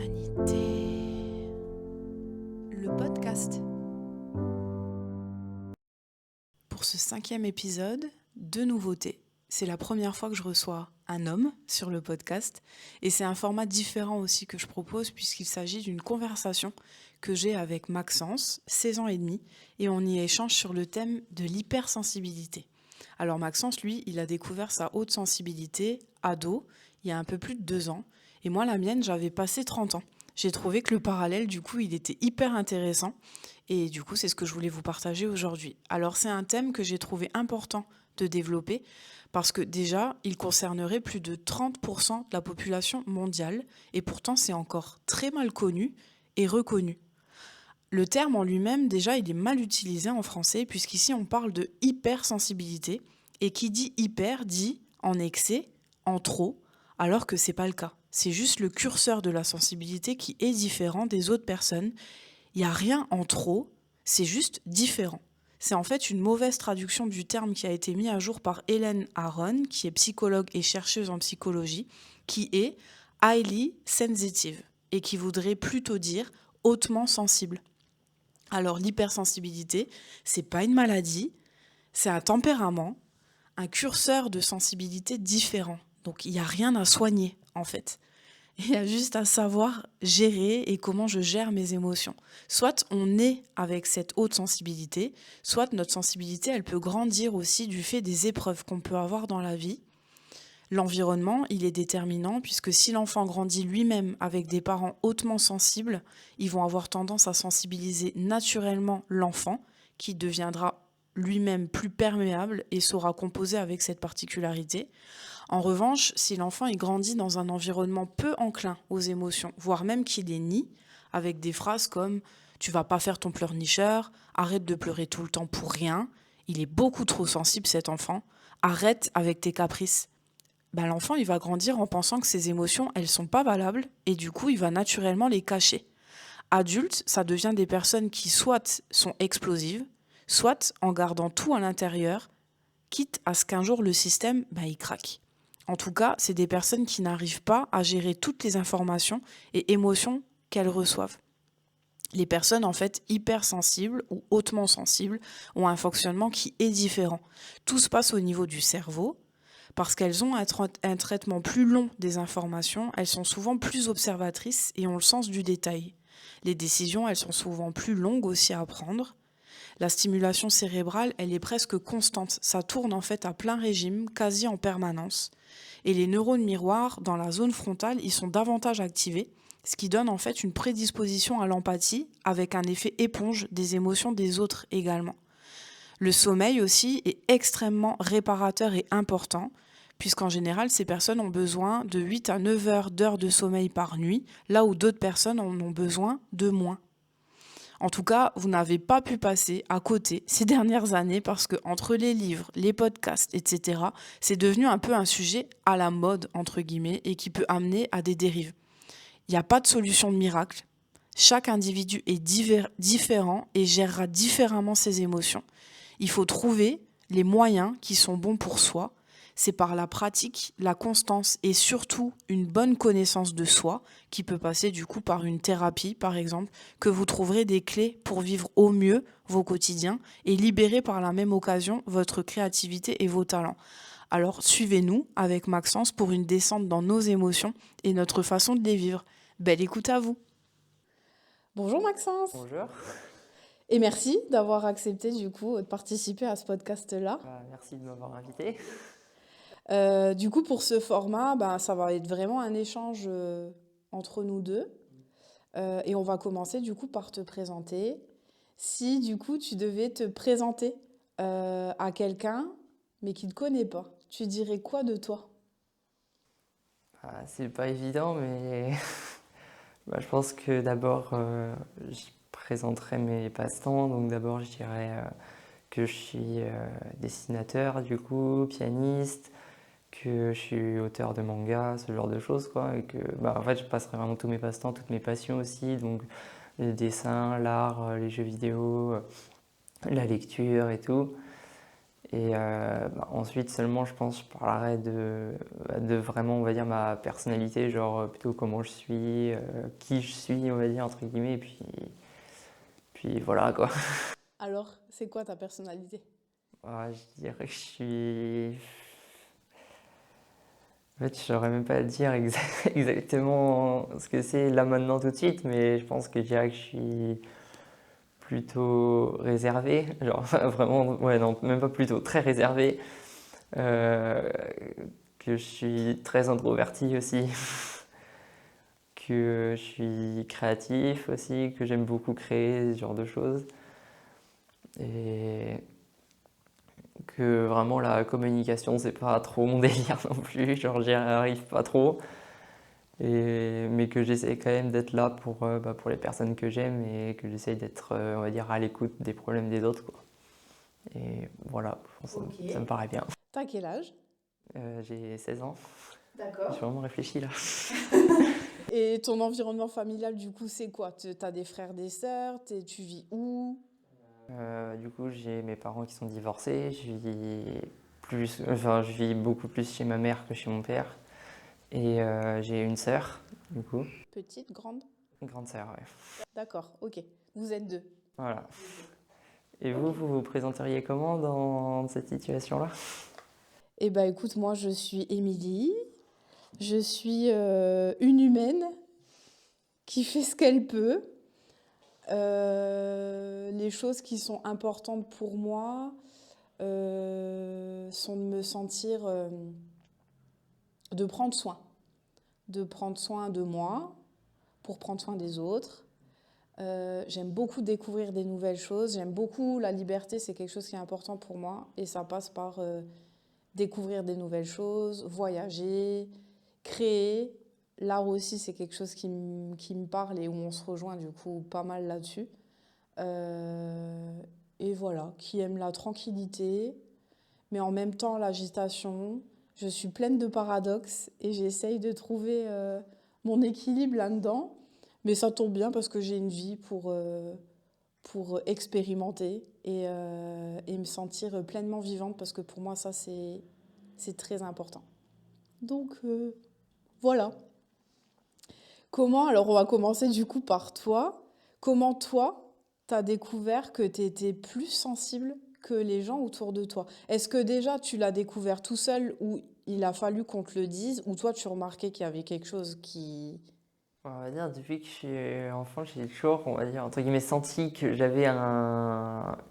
Humanité. Le podcast. Pour ce 5e épisode, 2 nouveautés. C'est la première fois que je reçois un homme sur le podcast et c'est un format différent aussi que je propose puisqu'il s'agit d'une conversation que j'ai avec Maxence, 16 ans et demi, et on y échange sur le thème de l'hypersensibilité. Alors Maxence, lui, il a découvert sa haute sensibilité ado il y a un peu plus de 2 ans et moi la mienne, j'avais passé 30 ans. J'ai trouvé que le parallèle, du coup, il était hyper intéressant et du coup, c'est ce que je voulais vous partager aujourd'hui. Alors c'est un thème que j'ai trouvé important de développer parce que déjà, il concernerait plus de 30% de la population mondiale et pourtant c'est encore très mal connu et reconnu. Le terme en lui-même, déjà, il est mal utilisé en français puisqu'ici on parle de hypersensibilité et qui dit hyper dit en excès, en trop, alors que c'est pas le cas. C'est juste le curseur de la sensibilité qui est différent des autres personnes. Il n'y a rien en trop, c'est juste différent. C'est en fait une mauvaise traduction du terme qui a été mis à jour par Hélène Aron, qui est psychologue et chercheuse en psychologie, qui est highly sensitive et qui voudrait plutôt dire hautement sensible. Alors l'hypersensibilité, c'est pas une maladie, c'est un tempérament, un curseur de sensibilité différent. Donc il n'y a rien à soigner en fait. Il y a juste à savoir gérer et comment je gère mes émotions. Soit on est avec cette haute sensibilité, soit notre sensibilité, elle peut grandir aussi du fait des épreuves qu'on peut avoir dans la vie. L'environnement, il est déterminant puisque si l'enfant grandit lui-même avec des parents hautement sensibles, ils vont avoir tendance à sensibiliser naturellement l'enfant qui deviendra lui-même plus perméable et saura composer avec cette particularité. En revanche, si l'enfant il grandit dans un environnement peu enclin aux émotions, voire même qu'il les nie, avec des phrases comme «tu vas pas faire ton pleurnicheur», «arrête de pleurer tout le temps pour rien», il est beaucoup trop sensible cet enfant, «arrête avec tes caprices», l'enfant il va grandir en pensant que ses émotions elles sont pas valables et du coup il va naturellement les cacher. Adulte, ça devient des personnes qui soit sont explosives, soit en gardant tout à l'intérieur, quitte à ce qu'un jour le système il craque. En tout cas, c'est des personnes qui n'arrivent pas à gérer toutes les informations et émotions qu'elles reçoivent. Les personnes en fait hypersensibles ou hautement sensibles ont un fonctionnement qui est différent. Tout se passe au niveau du cerveau. Parce qu'elles ont un traitement plus long des informations, elles sont souvent plus observatrices et ont le sens du détail. Les décisions, elles sont souvent plus longues aussi à prendre. La stimulation cérébrale, elle est presque constante. Ça tourne en fait à plein régime, quasi en permanence. Et les neurones miroirs, dans la zone frontale, ils sont davantage activés, ce qui donne en fait une prédisposition à l'empathie avec un effet éponge des émotions des autres également. Le sommeil aussi est extrêmement réparateur et important, puisqu'en général, ces personnes ont besoin de 8 à 9 d'heures de sommeil par nuit, là où d'autres personnes en ont besoin de moins. En tout cas, vous n'avez pas pu passer à côté ces dernières années parce que entre les livres, les podcasts, etc., c'est devenu un peu un sujet à la mode, entre guillemets, et qui peut amener à des dérives. Il n'y a pas de solution de miracle. Chaque individu est différent et gérera différemment ses émotions. Il faut trouver les moyens qui sont bons pour soi. C'est par la pratique, la constance et surtout une bonne connaissance de soi, qui peut passer du coup par une thérapie par exemple, que vous trouverez des clés pour vivre au mieux vos quotidiens et libérer par la même occasion votre créativité et vos talents. Alors suivez-nous avec Maxence pour une descente dans nos émotions et notre façon de les vivre. Belle écoute à vous. Bonjour Maxence. Bonjour. Et merci d'avoir accepté du coup de participer à ce podcast-là. Merci de m'avoir invité. Du coup, pour ce format, ça va être vraiment un échange entre nous deux. Et on va commencer du coup par te présenter. Si du coup tu devais te présenter à quelqu'un, mais qui ne te connaît pas, tu dirais quoi de toi? C'est pas évident, mais je pense que d'abord, je présenterai mes passe-temps. Donc d'abord, je dirais que je suis dessinateur, du coup, pianiste, que je suis auteur de manga, ce genre de choses, quoi. Et que, en fait, je passerai vraiment tous mes passe-temps, toutes mes passions aussi. Donc le dessin, l'art, les jeux vidéo, la lecture et tout. Et ensuite seulement, je pense, je parlerai de vraiment, on va dire, ma personnalité, genre plutôt comment je suis, qui je suis, on va dire, entre guillemets, et puis voilà, quoi. Alors, c'est quoi ta personnalité? Je dirais que je suis... En fait, je saurais même pas dire exactement ce que c'est là maintenant tout de suite, mais je pense que je dirais que je suis plutôt réservé, genre vraiment, ouais, non, même pas plutôt, très réservé, euh, que je suis très introverti aussi, que je suis créatif aussi, que j'aime beaucoup créer ce genre de choses, et que vraiment la communication, c'est pas trop mon délire non plus, genre j'y arrive pas trop. Mais que j'essaie quand même d'être là pour les personnes que j'aime et que j'essaie d'être, on va dire, à l'écoute des problèmes des autres, quoi. Et voilà, je pense que ça me Ok. paraît bien. T'as quel âge? J'ai 16 ans, j'ai D'accord. vraiment réfléchi là. Et ton environnement familial, du coup, c'est quoi? T'as des frères, des sœurs, tu vis où? Du coup, j'ai mes parents qui sont divorcés, je vis beaucoup plus chez ma mère que chez mon père. Et j'ai une sœur, du coup, Petite, grande? une grande sœur, ouais. D'accord, ok. Vous êtes deux. Voilà. Et Ok. vous vous présenteriez comment dans cette situation-là? Eh ben écoute, moi je suis Émilie, je suis une humaine qui fait ce qu'elle peut. Les choses qui sont importantes pour moi sont de me sentir, de prendre soin. De prendre soin de moi pour prendre soin des autres. J'aime beaucoup découvrir des nouvelles choses. J'aime beaucoup la liberté, c'est quelque chose qui est important pour moi. Et ça passe par découvrir des nouvelles choses, voyager, créer. L'art aussi, c'est quelque chose qui me parle et où on se rejoint du coup pas mal là-dessus. Euh, et voilà, qui aime la tranquillité, mais en même temps l'agitation. Je suis pleine de paradoxes et j'essaye de trouver mon équilibre là-dedans. Mais ça tombe bien parce que j'ai une vie pour expérimenter et me sentir pleinement vivante parce que pour moi, ça, c'est très important. Donc, voilà. Comment, alors on va commencer du coup par toi. Comment toi, t'as découvert que tu étais plus sensible que les gens autour de toi? Est-ce que déjà tu l'as découvert tout seul ou il a fallu qu'on te le dise ou toi tu remarquais qu'il y avait quelque chose qui... On va dire, depuis que je suis enfant, j'ai toujours, on va dire, entre guillemets, senti que j'avais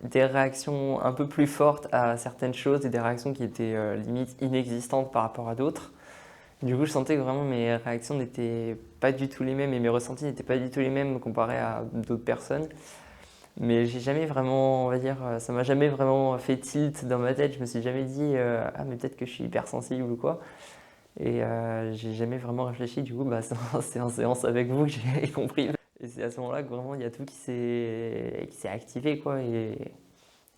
des réactions un peu plus fortes à certaines choses et des réactions qui étaient limite inexistantes par rapport à d'autres. Du coup, je sentais que vraiment mes réactions n'étaient pas du tout les mêmes et mes ressentis n'étaient pas du tout les mêmes comparés à d'autres personnes. Mais j'ai jamais vraiment, on va dire, ça m'a jamais vraiment fait tilt dans ma tête. Je me suis jamais dit, ah, mais peut-être que je suis hypersensible ou quoi. Et j'ai jamais vraiment réfléchi, du coup, bah, c'est en séance avec vous que j'ai compris. Et c'est à ce moment-là que vraiment il y a tout qui s'est activé, quoi. Et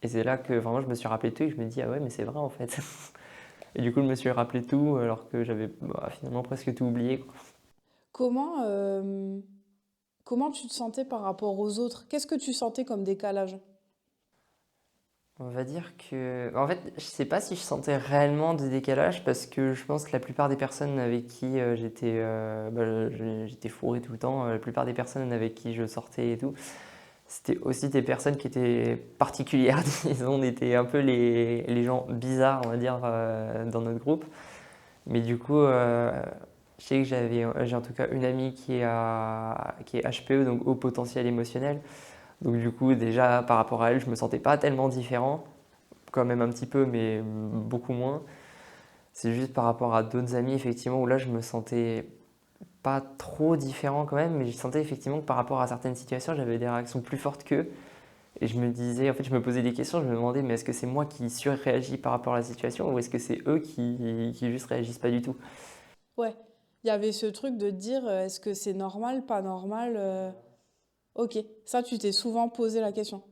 c'est là que vraiment je me suis rappelé tout et je me dis, ah ouais, mais c'est vrai en fait. Et du coup, je me suis rappelé tout alors que j'avais finalement presque tout oublié, quoi. Comment, comment tu te sentais par rapport aux autres? Qu'est-ce que tu sentais comme décalage? On va dire que. En fait, je sais pas si je sentais réellement de décalage parce que je pense que la plupart des personnes avec qui j'étais fourré tout le temps, la plupart des personnes avec qui je sortais et tout, c'était aussi des personnes qui étaient particulières, disons, on était un peu les gens bizarres, on va dire, dans notre groupe. Mais du coup, je sais que j'ai en tout cas une amie qui est HPE, donc haut potentiel émotionnel. Donc du coup, déjà, par rapport à elle, je me sentais pas tellement différent, quand même un petit peu, mais beaucoup moins. C'est juste par rapport à d'autres amis, effectivement, où là, je me sentais pas trop différent quand même, mais je sentais effectivement que par rapport à certaines situations, j'avais des réactions plus fortes qu'eux. Et je me disais, en fait, je me posais des questions, je me demandais, mais est-ce que c'est moi qui surréagis par rapport à la situation ou est-ce que c'est eux qui juste réagissent pas du tout? Ouais, il y avait ce truc de te dire est-ce que c'est normal, pas normal Ok, ça tu t'es souvent posé la question.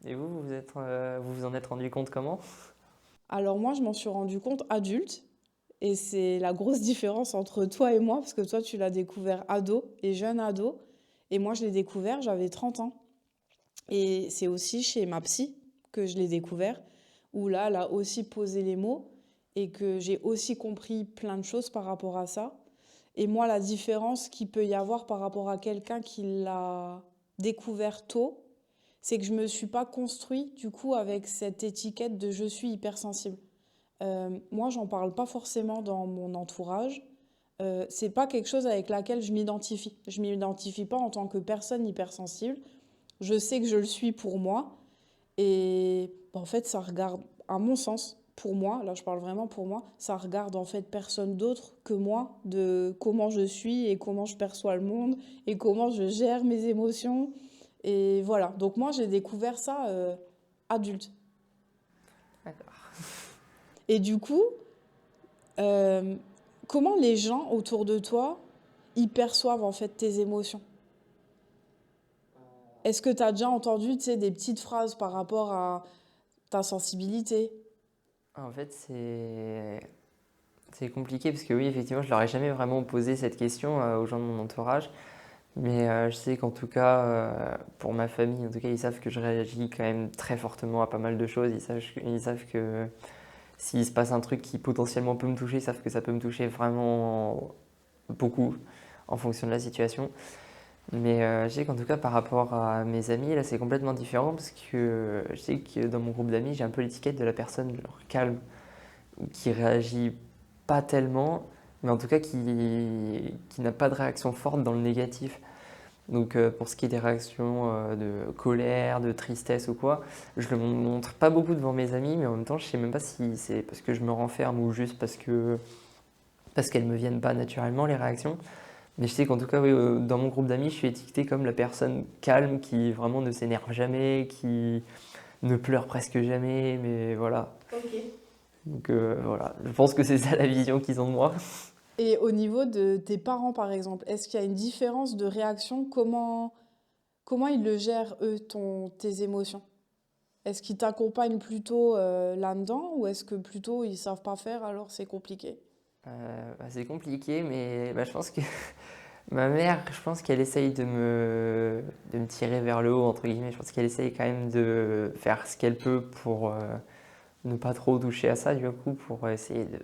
Et vous en êtes rendu compte comment? Alors moi je m'en suis rendu compte adulte et c'est la grosse différence entre toi et moi parce que toi tu l'as découvert ado et jeune ado et moi je l'ai découvert j'avais 30 ans et c'est aussi chez ma psy que je l'ai découvert où là, elle a aussi posé les mots et que j'ai aussi compris plein de choses par rapport à ça. Et moi, la différence qu'il peut y avoir par rapport à quelqu'un qui l'a découvert tôt, c'est que je me suis pas construit du coup avec cette étiquette de je suis hypersensible. Moi, j'en parle pas forcément dans mon entourage. C'est pas quelque chose avec laquelle je m'identifie. Je m'identifie pas en tant que personne hypersensible. Je sais que je le suis pour moi. Et en fait, ça regarde, à mon sens, pour moi, là je parle vraiment pour moi, ça regarde en fait personne d'autre que moi de comment je suis et comment je perçois le monde et comment je gère mes émotions. Et voilà. Donc moi, j'ai découvert ça adulte. D'accord. Et du coup, euh, comment les gens autour de toi, ils perçoivent en fait tes émotions? Est-ce que tu as déjà entendu, tu sais, des petites phrases par rapport à ta sensibilité? En fait, c'est compliqué parce que oui, effectivement, je leur ai jamais vraiment posé cette question aux gens de mon entourage. Mais je sais qu'en tout cas, pour ma famille, en tout cas, ils savent que je réagis quand même très fortement à pas mal de choses. Ils savent que s'il se passe un truc qui potentiellement peut me toucher, ils savent que ça peut me toucher vraiment beaucoup en fonction de la situation. Mais je sais qu'en tout cas, par rapport à mes amis, là, c'est complètement différent parce que je sais que dans mon groupe d'amis, j'ai un peu l'étiquette de la personne genre, calme, qui réagit pas tellement, mais en tout cas qui n'a pas de réaction forte dans le négatif. Donc pour ce qui est des réactions de colère, de tristesse ou quoi, je le montre pas beaucoup devant mes amis, mais en même temps, je sais même pas si c'est parce que je me renferme ou juste parce qu'elles me viennent pas naturellement les réactions. Mais je sais qu'en tout cas, oui, dans mon groupe d'amis, je suis étiqueté comme la personne calme qui vraiment ne s'énerve jamais, qui ne pleure presque jamais, mais voilà. Ok. Donc voilà, je pense que c'est ça la vision qu'ils ont de moi. Et au niveau de tes parents, par exemple, est-ce qu'il y a une différence de réaction? Comment ils le gèrent, eux, tes émotions? Est-ce qu'ils t'accompagnent plutôt là-dedans ou est-ce que plutôt ils savent pas faire alors c'est compliqué? C'est compliqué, mais je pense que ma mère, je pense qu'elle essaye de me tirer vers le haut, entre guillemets. Je pense qu'elle essaye quand même de faire ce qu'elle peut pour ne pas trop toucher à ça, du coup, pour essayer de...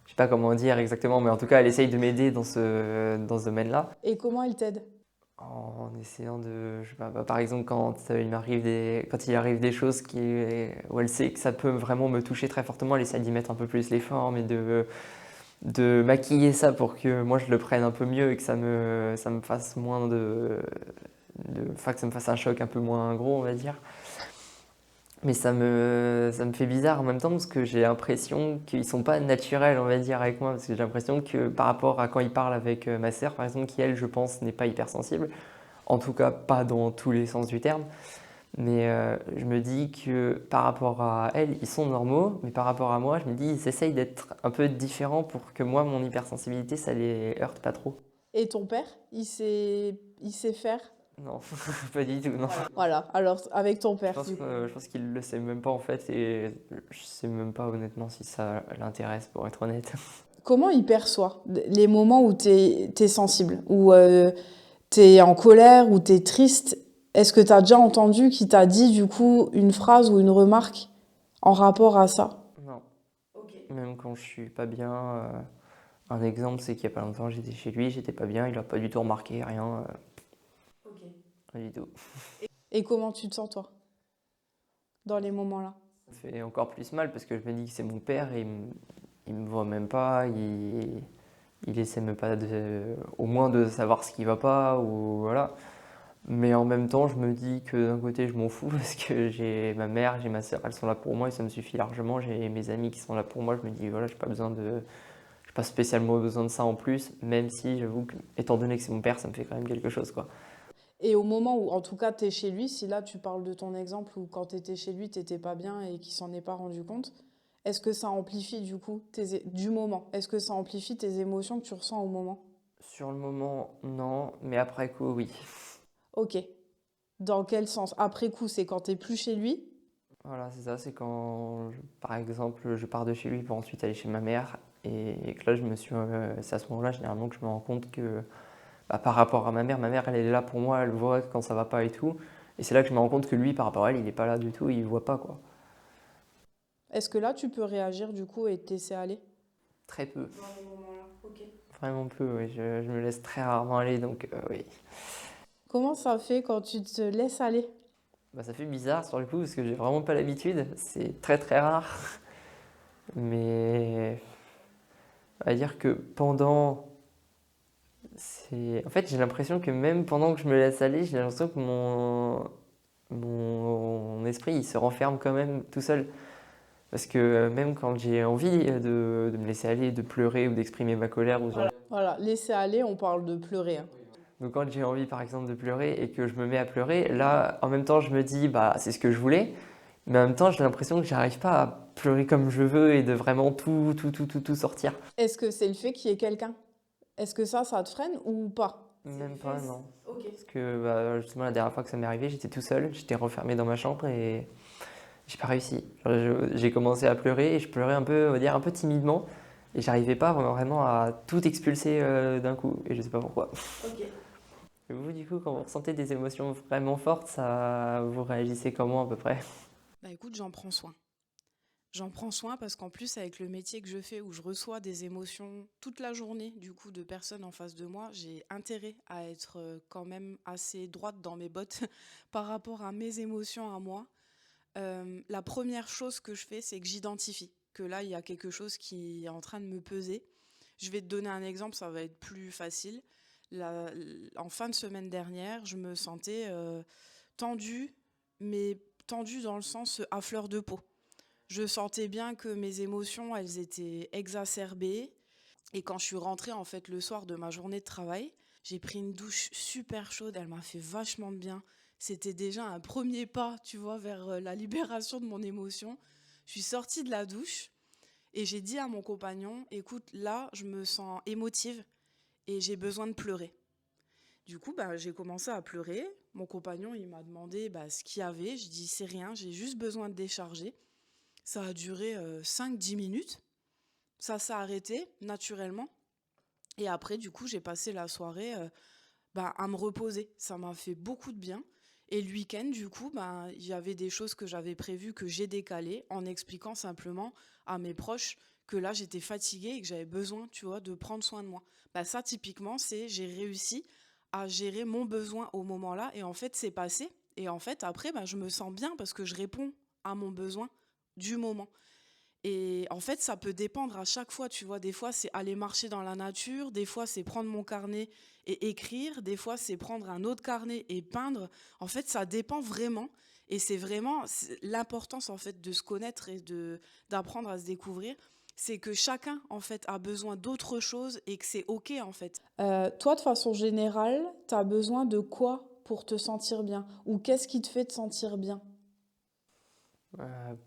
Je sais pas comment dire exactement, mais en tout cas, elle essaye de m'aider dans ce domaine-là. Et comment ils t'aident? En essayant de... Je sais pas, par exemple, quand il arrive des choses où elle sait que ça peut vraiment me toucher très fortement, elle essaie d'y mettre un peu plus l'effort, mais de maquiller ça pour que moi je le prenne un peu mieux et que ça me fasse moins enfin, que ça me fasse un choc un peu moins gros, on va dire. Mais ça me fait bizarre en même temps parce que j'ai l'impression qu'ils sont pas naturels, on va dire, avec moi. Parce que j'ai l'impression que par rapport à quand ils parlent avec ma sœur, par exemple, qui elle, je pense, n'est pas hypersensible. En tout cas, pas dans tous les sens du terme. Mais je me dis que par rapport à elle, ils sont normaux, mais par rapport à moi, je me dis ils essayent d'être un peu différents pour que moi, mon hypersensibilité, ça les heurte pas trop. Et ton père, il sait faire? Non, pas du tout, non. Voilà, alors avec ton Je père, pense du coup. que, je pense qu'il le sait même pas en fait, et je sais même pas honnêtement si ça l'intéresse, pour être honnête. Comment il perçoit les moments où t'es sensible, où t'es en colère, où t'es triste? Est-ce que t'as déjà entendu qu'il t'a dit du coup une phrase ou une remarque en rapport à ça? Non, même quand je suis pas bien. Un exemple, c'est qu'il y a pas longtemps, j'étais chez lui, j'étais pas bien, il a pas du tout remarqué, rien, rien du tout. Et comment tu te sens toi dans les moments-là? Ça fait encore plus mal parce que je me dis que c'est mon père et il me voit même pas, il essaie même pas au moins de savoir ce qui va pas ou voilà. Mais en même temps, je me dis que d'un côté, je m'en fous parce que j'ai ma mère, j'ai ma soeur, elles sont là pour moi et ça me suffit largement. J'ai mes amis qui sont là pour moi. Je me dis voilà, j'ai pas spécialement besoin de ça en plus, même si j'avoue que, étant donné que c'est mon père, ça me fait quand même quelque chose quoi. Et au moment où, en tout cas, t'es chez lui, si là tu parles de ton exemple où quand t'étais chez lui, t'étais pas bien et qu'il s'en est pas rendu compte, est-ce que ça amplifie du coup du moment? Est-ce que ça amplifie tes émotions que tu ressens au moment? Sur le moment, non, mais après coup, oui. Ok. Dans quel sens? Après coup, c'est quand t'es plus chez lui? Voilà, c'est ça, c'est quand, par exemple, je pars de chez lui pour ensuite aller chez ma mère et que là, c'est à ce moment-là, généralement, que je me rends compte que par rapport à ma mère, elle est là pour moi, elle voit quand ça va pas et tout. Et c'est là que je me rends compte que lui, par rapport à elle, il est pas là du tout, il voit pas quoi. Est-ce que là, tu peux réagir du coup et te laisser aller? Très peu, Dans les moments-là, ok. vraiment peu, oui. Je me laisse très rarement aller, donc oui. Comment ça fait quand tu te laisses aller? Bah, ça fait bizarre sur le coup parce que j'ai vraiment pas l'habitude. C'est très très rare. Mais on va dire que En fait, j'ai l'impression que même pendant que je me laisse aller, j'ai l'impression que mon esprit il se renferme quand même tout seul. Parce que même quand j'ai envie de me laisser aller, de pleurer ou d'exprimer ma colère, Voilà, laisser aller, on parle de pleurer, hein. donc quand j'ai envie par exemple de pleurer et que je me mets à pleurer, là en même temps je me dis bah c'est ce que je voulais, mais en même temps j'ai l'impression que j'arrive pas à pleurer comme je veux et de vraiment tout sortir. Est-ce que c'est le fait qu'il y ait quelqu'un? Est-ce que ça te freine ou pas? Même pas, non. Ok. Parce que bah, justement la dernière fois que ça m'est arrivé, j'étais tout seul, j'étais renfermé dans ma chambre et j'ai pas réussi. Genre, j'ai commencé à pleurer et je pleurais un peu, on va dire un peu timidement et j'arrivais pas vraiment à tout expulser d'un coup et je sais pas pourquoi. Ok. Et vous, du coup, quand vous ressentez des émotions vraiment fortes, vous réagissez comment à peu près? Bah écoute, j'en prends soin. J'en prends soin parce qu'en plus, avec le métier que je fais où je reçois des émotions toute la journée, du coup, de personnes en face de moi, j'ai intérêt à être quand même assez droite dans mes bottes par rapport à mes émotions à moi. La première chose que je fais, c'est que j'identifie que là, il y a quelque chose qui est en train de me peser. Je vais te donner un exemple, ça va être plus facile. La- En fin de semaine dernière, je me sentais tendue, mais tendue dans le sens à fleur de peau. Je sentais bien que mes émotions, elles étaient exacerbées. Et quand je suis rentrée, en fait, le soir de ma journée de travail, j'ai pris une douche super chaude. Elle m'a fait vachement de bien. C'était déjà un premier pas, tu vois, vers la libération de mon émotion. Je suis sortie de la douche et j'ai dit à mon compagnon, écoute, là, je me sens émotive et j'ai besoin de pleurer. Du coup, bah, j'ai commencé à pleurer. Mon compagnon, il m'a demandé ce qu'il y avait. Je dis, c'est rien, j'ai juste besoin de décharger. Ça a duré 5-10 minutes. Ça s'est arrêté naturellement. Et après, du coup, j'ai passé la soirée à me reposer. Ça m'a fait beaucoup de bien. Et le week-end, du coup, il y avait des choses que j'avais prévues que j'ai décalées en expliquant simplement à mes proches que là, j'étais fatiguée et que j'avais besoin, tu vois, de prendre soin de moi. Ça, typiquement, j'ai réussi à gérer mon besoin au moment-là. Et en fait, c'est passé. Et en fait, après, je me sens bien parce que je réponds à mon besoin du moment. Et en fait, ça peut dépendre à chaque fois, tu vois. Des fois, c'est aller marcher dans la nature, des fois, c'est prendre mon carnet et écrire, des fois, c'est prendre un autre carnet et peindre. En fait, ça dépend vraiment. Et c'est vraiment l'importance, en fait, de se connaître et d'apprendre à se découvrir. C'est que chacun, en fait, a besoin d'autre chose et que c'est OK, en fait. Toi, de façon générale, tu as besoin de quoi pour te sentir bien? Ou qu'est-ce qui te fait te sentir bien?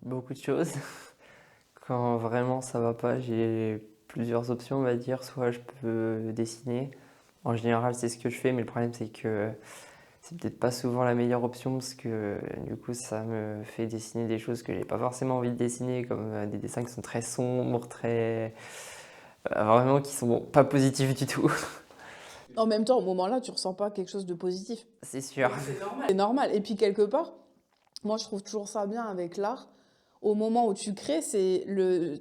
Beaucoup de choses. Quand vraiment ça va pas, j'ai plusieurs options, on va dire. Soit je peux dessiner. En général, c'est ce que je fais, mais le problème, c'est que c'est peut-être pas souvent la meilleure option parce que du coup, ça me fait dessiner des choses que j'ai pas forcément envie de dessiner, comme des dessins qui sont très sombres, vraiment qui sont pas positifs du tout. En même temps, au moment-là, tu ressens pas quelque chose de positif. C'est sûr. C'est normal. C'est normal. Et puis quelque part, moi je trouve toujours ça bien avec l'art. Au moment où tu crées, c'est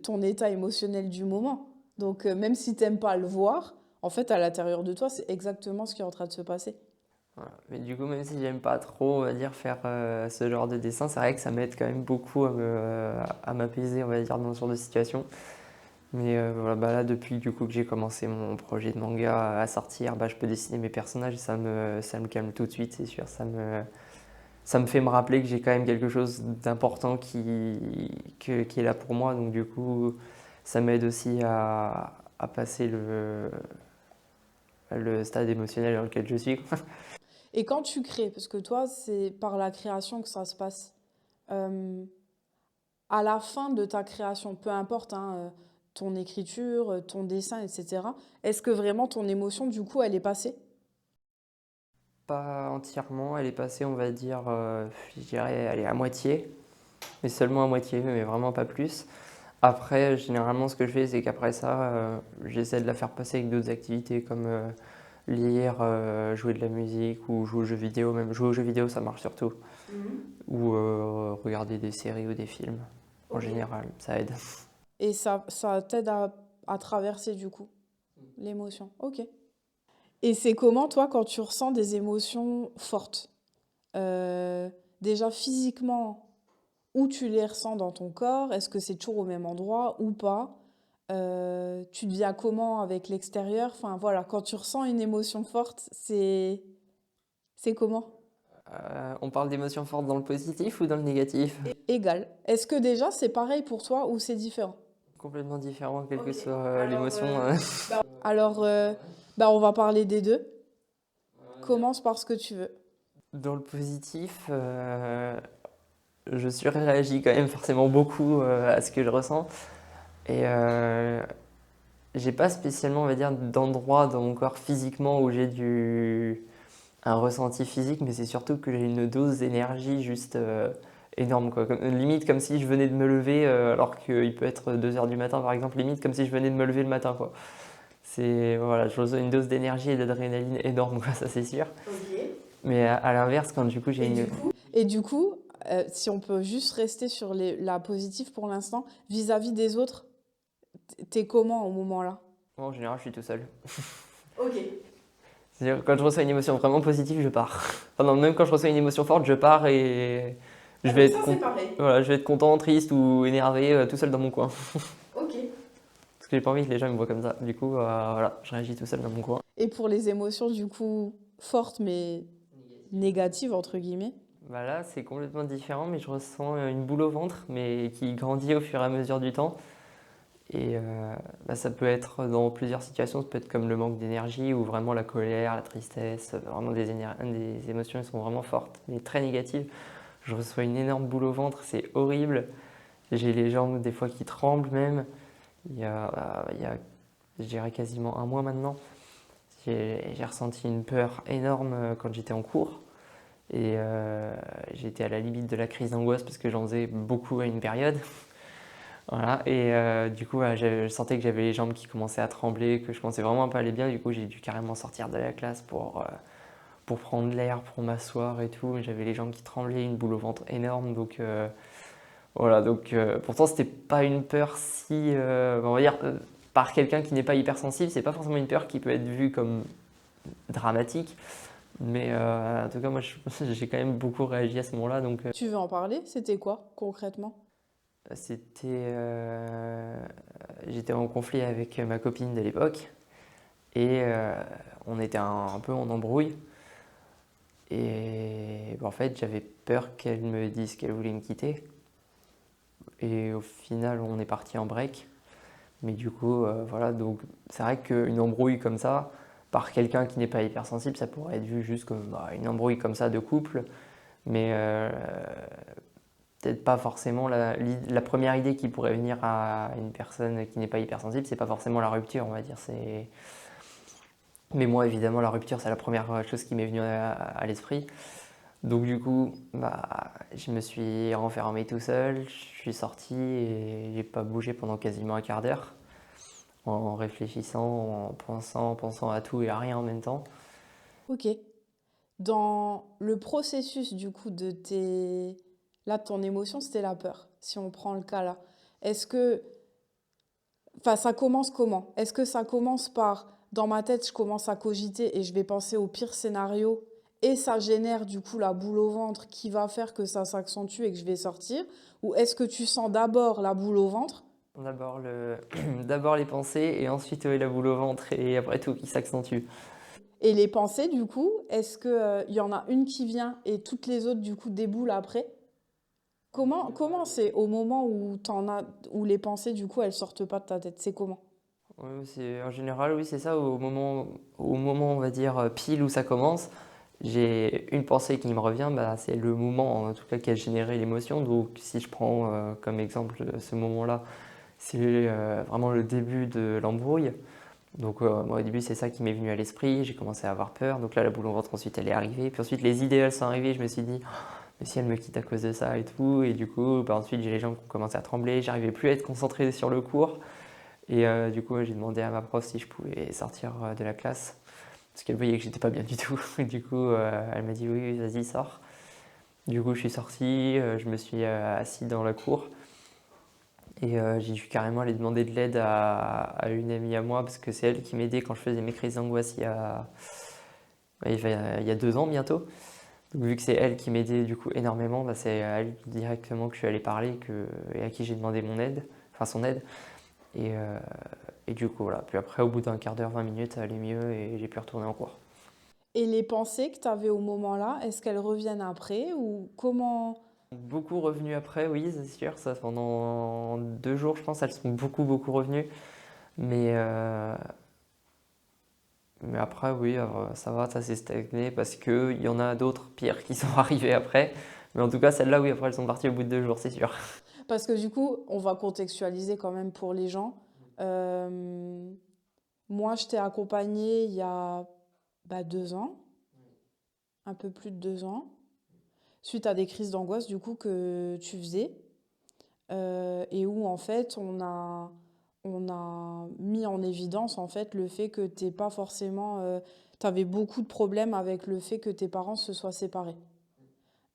ton état émotionnel du moment. Donc même si t'aimes pas le voir, en fait à l'intérieur de toi, c'est exactement ce qui est en train de se passer. Voilà. Mais du coup, même si j'aime pas trop, on va dire, faire ce genre de dessin, c'est vrai que ça m'aide quand même beaucoup à m'apaiser, on va dire, dans ce genre de situation. Mais voilà, là, depuis du coup que j'ai commencé mon projet de manga à sortir, je peux dessiner mes personnages et ça me calme tout de suite, c'est sûr. Ça me fait me rappeler que j'ai quand même quelque chose d'important qui est là pour moi. Donc du coup, ça m'aide aussi à passer le stade émotionnel dans lequel je suis, quoi. Et quand tu crées, parce que toi, c'est par la création que ça se passe, euh, à la fin de ta création, peu importe hein, ton écriture, ton dessin, etc., est-ce que vraiment ton émotion, du coup, elle est passée? Pas entièrement, elle est passée, on va dire, je dirais, elle est à moitié, mais seulement à moitié, mais vraiment pas plus. Après, généralement, ce que je fais, c'est qu'après ça, j'essaie de la faire passer avec d'autres activités comme lire, jouer de la musique ou jouer aux jeux vidéo. Même jouer aux jeux vidéo, ça marche surtout. Mhm. Ou regarder des séries ou des films. en général, ça aide. Et ça t'aide à traverser du coup l'émotion. Ok. Et c'est comment toi quand tu ressens des émotions fortes? Euh, Déjà physiquement, où tu les ressens dans ton corps? Est-ce que c'est toujours au même endroit ou pas? Tu deviens comment avec l'extérieur? Enfin voilà, quand tu ressens une émotion forte, c'est comment? On parle d'émotions fortes dans le positif ou dans le négatif? Égal. Est-ce que déjà c'est pareil pour toi ou c'est différent? Complètement différent, quelle que Ok. soit Alors, l'émotion. Alors, bah, on va parler des deux. Commence par ce que tu veux. Dans le positif, je surréagis quand même forcément beaucoup à ce que je ressens. Et j'ai pas spécialement, on va dire, d'endroit dans mon corps physiquement où j'ai un ressenti physique, mais c'est surtout que j'ai une dose d'énergie juste énorme, quoi. Limite comme si je venais de me lever, alors qu'il peut être 2 heures du matin par exemple, limite comme si je venais de me lever le matin, quoi. Voilà, je reçois une dose d'énergie et d'adrénaline énorme, quoi, ça c'est sûr. Ok. Mais à l'inverse, quand du coup j'ai une... Et du coup, si on peut juste rester sur la positive pour l'instant, vis-à-vis des autres, t'es comment au moment-là? Moi, en général, je suis tout seul. Ok. C'est-à-dire, quand je reçois une émotion vraiment positive, je pars. Enfin, non, même quand je reçois une émotion forte, je pars et je vais être, pareil. voilà, je vais être content, triste ou énervé tout seul dans mon coin. Ok. Parce que j'ai pas envie que les gens me voient comme ça. Du coup, voilà, je réagis tout seul dans mon coin. Et pour les émotions, du coup, fortes mais négatives, entre guillemets? Bah là, c'est complètement différent, mais je ressens une boule au ventre, mais qui grandit au fur et à mesure du temps. Et bah, ça peut être dans plusieurs situations, ça peut être comme le manque d'énergie ou vraiment la colère, la tristesse, vraiment des émotions qui sont vraiment fortes, mais très négatives. Je reçois une énorme boule au ventre, c'est horrible. J'ai les jambes des fois qui tremblent même. Je dirais quasiment un mois maintenant, j'ai ressenti une peur énorme quand j'étais en cours. Et j'étais à la limite de la crise d'angoisse parce que j'en faisais beaucoup à une période. Voilà, et du coup, je sentais que j'avais les jambes qui commençaient à trembler, que je commençais vraiment à pas aller bien. Du coup, j'ai dû carrément sortir de la classe pour prendre l'air, pour m'asseoir et tout. J'avais les jambes qui tremblaient, une boule au ventre énorme. Donc voilà, donc pourtant, c'était pas une peur si, on va dire, par quelqu'un qui n'est pas hypersensible, c'est pas forcément une peur qui peut être vue comme dramatique. Mais en tout cas, moi, j'ai quand même beaucoup réagi à ce moment-là. Donc, Tu veux en parler? C'était quoi, concrètement? c'était, j'étais en conflit avec ma copine de l'époque et on était un peu en embrouille. Et en fait, j'avais peur qu'elle me dise qu'elle voulait me quitter. Et au final, on est parti en break. Mais du coup, voilà, donc c'est vrai qu'une embrouille comme ça, par quelqu'un qui n'est pas hypersensible, ça pourrait être vu juste comme bah, une embrouille comme ça de couple. Mais peut-être pas forcément la première idée qui pourrait venir à une personne qui n'est pas hypersensible, c'est pas forcément la rupture, on va dire. Mais moi, évidemment, la rupture, c'est la première chose qui m'est venue à l'esprit. Donc du coup, bah, je me suis renfermé tout seul, je suis sorti et j'ai pas bougé pendant quasiment un quart d'heure, en réfléchissant, en pensant à tout et à rien en même temps. Ok. Dans le processus, du coup, Là, ton émotion, c'était la peur, si on prend le cas là. Est-ce que... Enfin, ça commence comment? Est-ce que ça commence par, dans ma tête, je commence à cogiter et je vais penser au pire scénario et ça génère du coup la boule au ventre qui va faire que ça s'accentue et que je vais sortir? Ou est-ce que tu sens d'abord la boule au ventre D'abord d'abord les pensées et ensuite la boule au ventre et après tout qui s'accentue. et les pensées, du coup, est-ce que, y en a une qui vient et toutes les autres, du coup, déboulent après? Comment c'est au moment où où les pensées, du coup, elles sortent pas de ta tête? C'est comment? Oui, en général, oui, c'est ça. Au moment, on va dire, pile où ça commence, j'ai une pensée qui me revient, bah, c'est le moment, en tout cas, qui a généré l'émotion. Donc, si je prends comme exemple ce moment-là, c'est vraiment le début de l'embrouille. Donc, moi, au début, c'est ça qui m'est venu à l'esprit. J'ai commencé à avoir peur. Donc là, la boule au ventre, ensuite, elle est arrivée. Puis ensuite, les idées, elles sont arrivées. Je me suis dit, mais si elle me quitte à cause de ça et tout. Et du coup, bah, ensuite, j'ai les jambes qui ont commencé à trembler. J'arrivais plus à être concentré sur le cours. Et du coup, j'ai demandé à ma prof si je pouvais sortir de la classe parce qu'elle voyait que j'étais pas bien du tout. Et du coup, elle m'a dit oui, vas-y, sors. Du coup, je suis sorti, je me suis assis dans la cour Et j'ai dû carrément aller demander de l'aide à une amie à moi parce que c'est elle qui m'aidait quand je faisais mes crises d'angoisse il y a 2 ans bientôt. Donc, vu que c'est elle qui m'aidait du coup énormément, bah, c'est à elle directement que je suis allé parler et à qui j'ai demandé son aide. Et, euh, et du coup, voilà. Puis après, au bout d'un quart d'heure, 20 minutes, ça allait mieux et j'ai pu retourner en cours. Et les pensées que tu avais au moment-là, est-ce qu'elles reviennent après ou comment? Beaucoup revenues après, oui, c'est sûr. Ça, pendant 2 jours, je pense, elles sont beaucoup, beaucoup revenues. Mais, euh, mais après, oui, ça va, ça s'est stagné parce qu'il y en a d'autres pires qui sont arrivés après. Mais en tout cas, celles-là, oui, après, elles sont parties au bout de 2 jours, c'est sûr. Parce que du coup, on va contextualiser quand même pour les gens. Euh, Moi, je t'ai accompagnée il y a 2 ans, un peu plus de 2 ans, suite à des crises d'angoisse du coup que tu faisais. Et où en fait on a mis en évidence en fait le fait que t'es pas forcément, t'avais beaucoup de problèmes avec le fait que tes parents se soient séparés.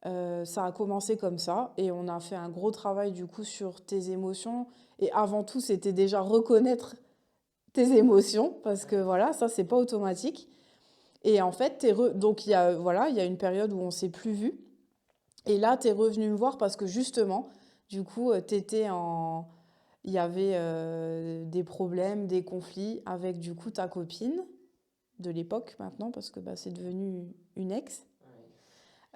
Ça a commencé comme ça et on a fait un gros travail du coup sur tes émotions. Et avant tout, c'était déjà reconnaître tes émotions parce que voilà, ça c'est pas automatique. Et en fait, donc voilà, il y a une période où on s'est plus vu. Et là, tu es revenu me voir parce que justement, du coup, il y avait des problèmes, des conflits avec du coup ta copine de l'époque maintenant parce que bah, c'est devenu une ex.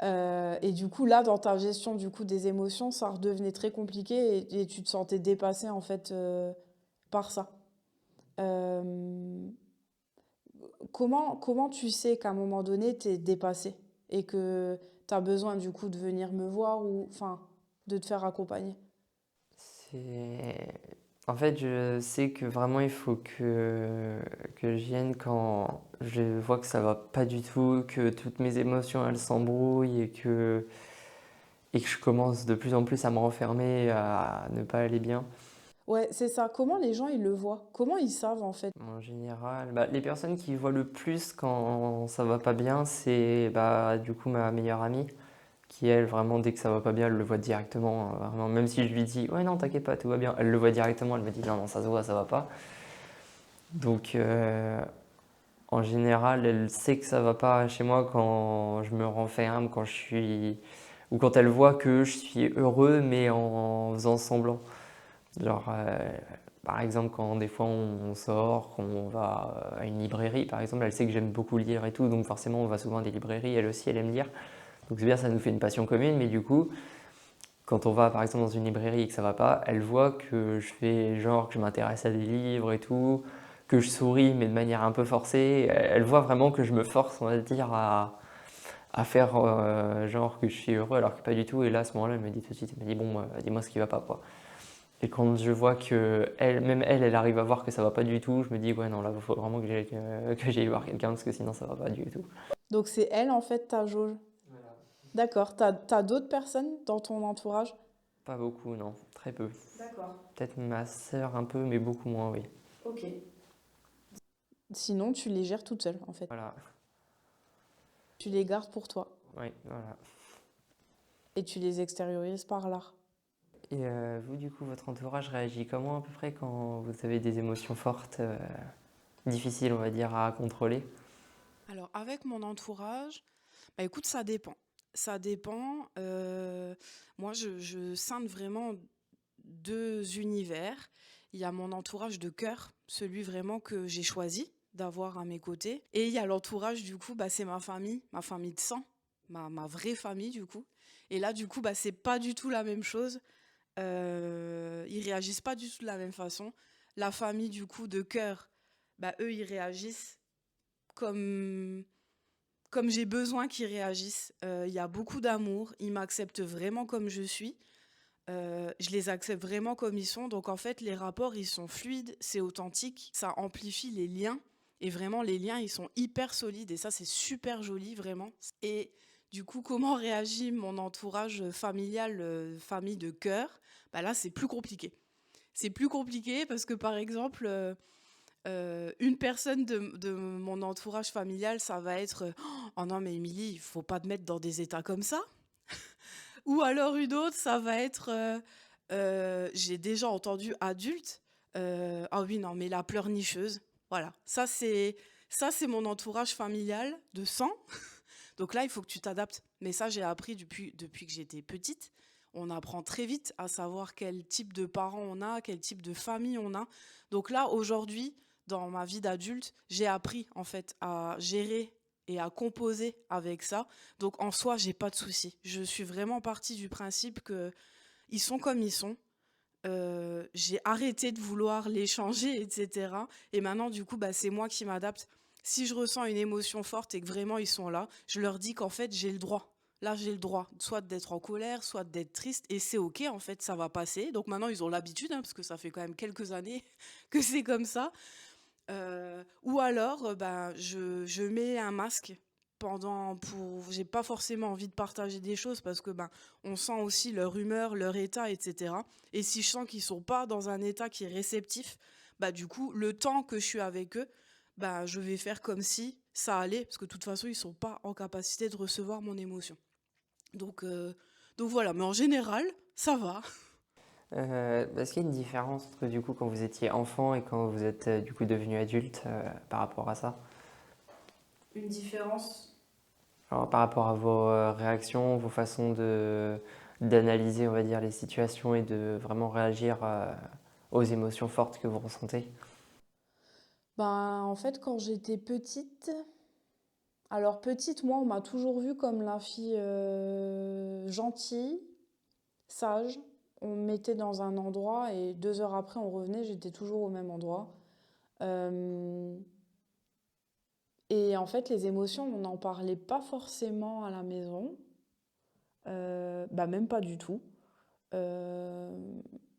Et du coup, là, dans ta gestion du coup des émotions, ça redevenait très compliqué et tu te sentais dépassé en fait par ça. Euh, comment tu sais qu'à un moment donné, tu es dépassé et que tu as besoin du coup de venir me voir ou enfin de te faire accompagner? C'est... En fait, je sais que vraiment il faut que je vienne quand je vois que ça va pas du tout, que toutes mes émotions elles s'embrouillent et que je commence de plus en plus à me renfermer, à ne pas aller bien. Ouais, c'est ça. Comment les gens ils le voient? Comment ils savent en fait? En général, bah, les personnes qui voient le plus quand ça va pas bien, c'est bah, du coup ma meilleure amie, qui elle, vraiment, dès que ça va pas bien, elle le voit directement. Vraiment, même si je lui dis, ouais, non, t'inquiète pas, tout va bien, elle le voit directement, elle me dit, non, non, ça se voit, ça va pas. Donc, en général, elle sait que ça va pas chez moi quand je me renferme, quand je suis. Ou quand elle voit que je suis heureux, mais en faisant semblant. Genre, par exemple, quand des fois on sort, qu'on va à une librairie, par exemple, elle sait que j'aime beaucoup lire et tout, donc forcément on va souvent à des librairies, elle aussi elle aime lire. Donc c'est bien, ça nous fait une passion commune, mais du coup, quand on va par exemple dans une librairie et que ça va pas, elle voit que je fais genre que je m'intéresse à des livres et tout, que je souris mais de manière un peu forcée. Elle voit vraiment que je me force, on va dire, à faire genre que je suis heureux alors que pas du tout. Et là, à ce moment-là, elle me dit tout de suite, elle me dit bon, dis-moi ce qui va pas quoi. Et quand je vois que elle arrive à voir que ça va pas du tout, je me dis ouais non là, il faut vraiment que j'aille voir quelqu'un parce que sinon ça va pas du tout. Donc c'est elle en fait ta jauge. D'accord. T'as d'autres personnes dans ton entourage? Pas beaucoup, non, très peu. D'accord. Peut-être ma sœur un peu, mais beaucoup moins, oui. Ok. Sinon, tu les gères toute seule en fait. Voilà, Tu les gardes pour toi oui, voilà. et tu les extériorises par l'art. Et vous, du coup, votre entourage réagit comment à peu près quand vous avez des émotions fortes, difficiles, on va dire, à contrôler? Alors, avec mon entourage, bah écoute, ça dépend. Ça dépend. Moi, je scinde vraiment deux univers. Il y a mon entourage de cœur, celui vraiment que j'ai choisi d'avoir à mes côtés. Et il y a l'entourage, du coup, bah, c'est ma famille de sang, ma vraie famille, du coup. Et là, du coup, bah, c'est pas du tout la même chose. Ils réagissent pas du tout de la même façon. La famille, du coup, de cœur, bah, eux, ils réagissent comme j'ai besoin qu'ils réagissent. Il y a beaucoup d'amour. Ils m'acceptent vraiment comme je suis. Je les accepte vraiment comme ils sont. Donc en fait, les rapports, ils sont fluides, c'est authentique. Ça amplifie les liens. Et vraiment, les liens, ils sont hyper solides. Et ça, c'est super joli, vraiment. Et du coup, comment réagit mon entourage familial, famille de cœur? Bah là, c'est plus compliqué. C'est plus compliqué parce que, par exemple, une personne de mon entourage familial, ça va être oh non, mais Émilie, il faut pas te mettre dans des états comme ça. Ou alors une autre, ça va être j'ai déjà entendu adulte, ah oui, non, mais la pleurnicheuse, voilà. Ça, c'est mon entourage familial de sang. Donc là, il faut que tu t'adaptes. Mais ça, j'ai appris depuis que j'étais petite. On apprend très vite à savoir quel type de parents on a, quel type de famille on a. Donc là, aujourd'hui, dans ma vie d'adulte, j'ai appris en fait à gérer et à composer avec ça. Donc en soi, j'ai pas de souci. Je suis vraiment partie du principe que ils sont comme ils sont. J'ai arrêté de vouloir les changer, etc. Et maintenant, du coup, bah, c'est moi qui m'adapte. Si je ressens une émotion forte et que vraiment ils sont là, je leur dis qu'en fait, j'ai le droit. Là, j'ai le droit, soit d'être en colère, soit d'être triste, et c'est ok, en fait, ça va passer. Donc maintenant, ils ont l'habitude, hein, parce que ça fait quand même quelques années que c'est comme ça. Ou alors, bah, je mets un masque j'ai pas forcément envie de partager des choses parce que ben on sent aussi leur humeur, leur état, etc. Et si je sens qu'ils sont pas dans un état qui est réceptif, bah du coup, le temps que je suis avec eux, bah je vais faire comme si ça allait parce que de toute façon, ils sont pas en capacité de recevoir mon émotion. Donc euh, donc voilà, mais en général, ça va. Est-ce qu'il y a une différence entre du coup quand vous étiez enfant et quand vous êtes du coup devenu adulte par rapport à ça? Une différence. Alors, par rapport à vos réactions, vos façons d'analyser, on va dire, les situations et de vraiment réagir aux émotions fortes que vous ressentez? Ben, en fait, quand j'étais petite, alors petite, moi, on m'a toujours vue comme la fille gentille, sage. On me mettait dans un endroit et 2 heures après, on revenait, j'étais toujours au même endroit. Euh, et en fait, les émotions, on n'en parlait pas forcément à la maison. Bah, même pas du tout. Euh,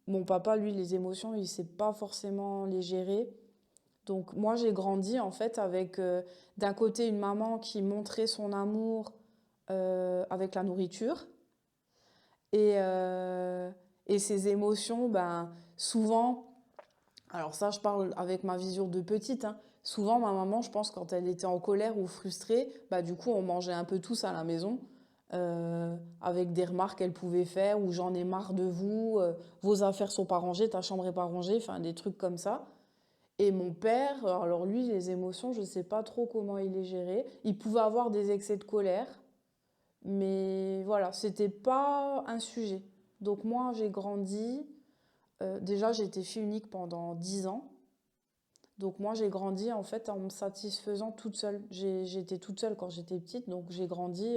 Mon papa, lui, les émotions, il sait pas forcément les gérer. Donc moi j'ai grandi en fait avec d'un côté une maman qui montrait son amour avec la nourriture et, euh, et ses émotions, ben souvent, alors ça je parle avec ma vision de petite, hein, souvent ma maman je pense quand elle était en colère ou frustrée, bah du coup on mangeait un peu tous à la maison. Avec des remarques qu'elle pouvait faire ou j'en ai marre de vous, vos affaires sont pas rangées, ta chambre est pas rangée, enfin des trucs comme ça. Et mon père, alors lui, les émotions, je ne sais pas trop comment il les gérait. Il pouvait avoir des excès de colère, mais voilà, c'était pas un sujet. Donc moi, j'ai grandi. Déjà, j'ai été fille unique pendant 10 ans. Donc moi, j'ai grandi en fait en me satisfaisant toute seule. J'étais toute seule quand j'étais petite, donc j'ai grandi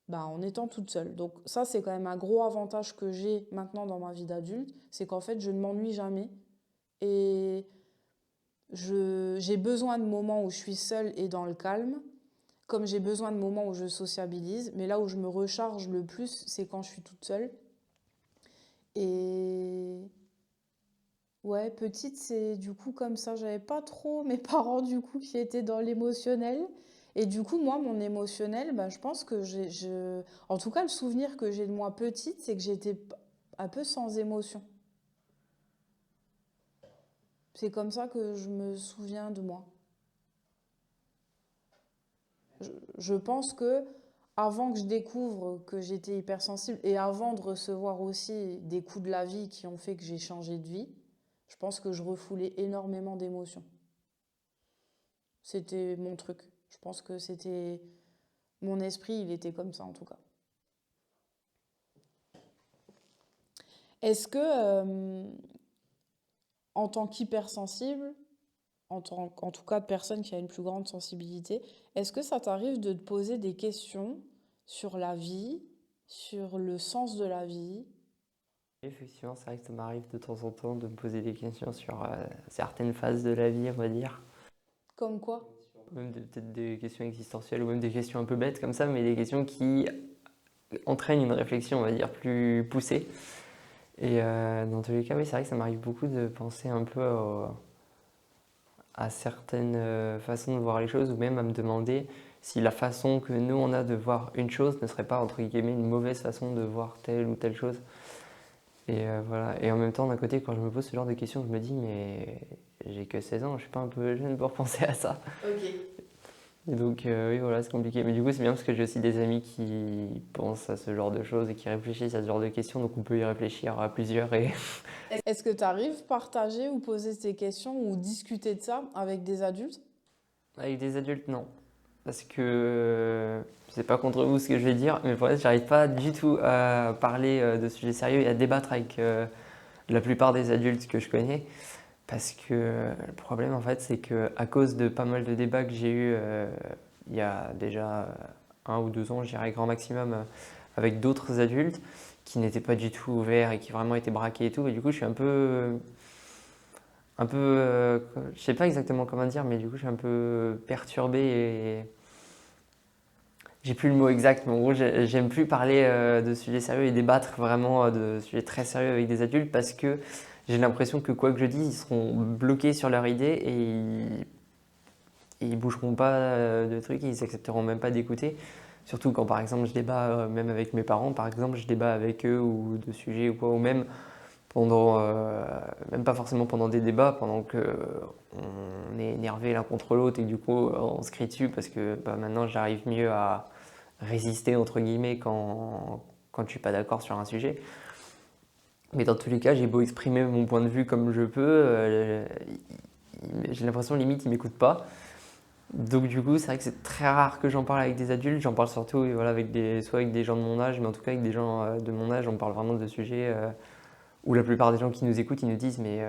bah, en étant toute seule. Donc ça, c'est quand même un gros avantage que j'ai maintenant dans ma vie d'adulte, c'est qu'en fait, je ne m'ennuie jamais. Et j'ai besoin de moments où je suis seule et dans le calme, comme j'ai besoin de moments où je sociabilise. Mais là où je me recharge le plus, c'est quand je suis toute seule. Et ouais, petite, c'est du coup comme ça. J'avais pas trop mes parents du coup qui étaient dans l'émotionnel. Et du coup, moi, mon émotionnel, bah, je pense que en tout cas, le souvenir que j'ai de moi petite, c'est que j'étais un peu sans émotion. C'est comme ça que je me souviens de moi. Je pense que avant que je découvre que j'étais hypersensible et avant de recevoir aussi des coups de la vie qui ont fait que j'ai changé de vie, je pense que je refoulais énormément d'émotions. C'était mon truc. Je pense que c'était mon esprit, il était comme ça en tout cas. Est-ce que, en tant qu'hypersensible, en tout cas de personne qui a une plus grande sensibilité, est-ce que ça t'arrive de te poser des questions sur la vie, sur le sens de la vie? Effectivement, c'est vrai que ça m'arrive de temps en temps de me poser des questions sur certaines phases de la vie, on va dire. Comme quoi? Même peut-être des questions existentielles ou même des questions un peu bêtes comme ça, mais des questions qui entraînent une réflexion, on va dire, plus poussée. Et dans tous les cas, oui, c'est vrai que ça m'arrive beaucoup de penser un peu à certaines façons de voir les choses ou même à me demander si la façon que nous on a de voir une chose ne serait pas entre guillemets une mauvaise façon de voir telle ou telle chose. Et voilà. Et en même temps, d'un côté, quand je me pose ce genre de questions, je me dis mais j'ai que 16 ans, je suis pas un peu jeune pour penser à ça. Ok. Et donc, oui, voilà, c'est compliqué. Mais du coup, c'est bien parce que j'ai aussi des amis qui pensent à ce genre de choses et qui réfléchissent à ce genre de questions. Donc, on peut y réfléchir à plusieurs. Et Est-ce que tu arrives à partager ou poser tes questions ou discuter de ça avec des adultes? avec des adultes, non. Parce que c'est pas contre vous ce que je vais dire, mais pour l'instant, j'arrive pas du tout à parler de sujets sérieux et à débattre avec la plupart des adultes que je connais. Parce que le problème, en fait, c'est que à cause de pas mal de débats que j'ai eus il y a déjà 1 ou 2 ans, je dirais grand maximum, avec d'autres adultes qui n'étaient pas du tout ouverts et qui vraiment étaient braqués et tout. Et du coup, je suis je sais pas exactement comment dire, mais du coup, je suis un peu perturbé et j'ai plus le mot exact, mais en gros, j'aime plus parler de sujets sérieux et débattre vraiment de sujets très sérieux avec des adultes parce que j'ai l'impression que quoi que je dise, ils seront bloqués sur leur idée et ils bougeront pas de trucs, ils accepteront même pas d'écouter. Surtout quand par exemple je débat même avec mes parents, par exemple, je débat avec eux ou de sujets ou quoi, ou même pendant, même pas forcément pendant des débats, pendant que on est énervé l'un contre l'autre et du coup on se crie dessus parce que bah, maintenant j'arrive mieux à résister entre guillemets quand je suis pas d'accord sur un sujet. Mais dans tous les cas, j'ai beau exprimer mon point de vue comme je peux, j'ai l'impression limite ils m'écoutent pas. Donc du coup, c'est vrai que c'est très rare que j'en parle avec des adultes. J'en parle surtout voilà, soit avec des gens de mon âge, mais en tout cas avec des gens de mon âge, on parle vraiment de sujets où la plupart des gens qui nous écoutent, ils nous disent mais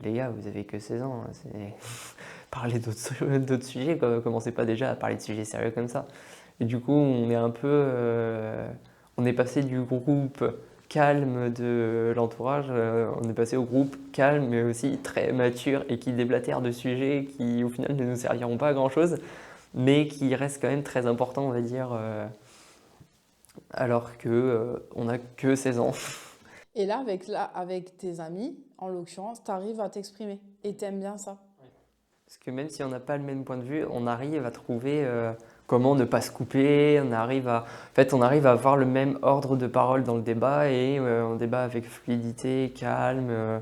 les gars, vous avez que 16 ans, parlez d'autres sujets, quoi. Commencez pas déjà à parler de sujets sérieux comme ça. Et du coup, on est passé du groupe calme de l'entourage, on est passé au groupe calme mais aussi très mature et qui déblatère de sujets qui au final ne nous serviront pas à grand chose, mais qui restent quand même très importants, on va dire, alors que on n'a que 16 ans. Et là, avec tes amis, en l'occurrence, tu arrives à t'exprimer et t'aimes bien ça. Parce que même si on n'a pas le même point de vue, on arrive à trouver comment ne pas se couper, on arrive à avoir le même ordre de parole dans le débat et on débat avec fluidité, calme,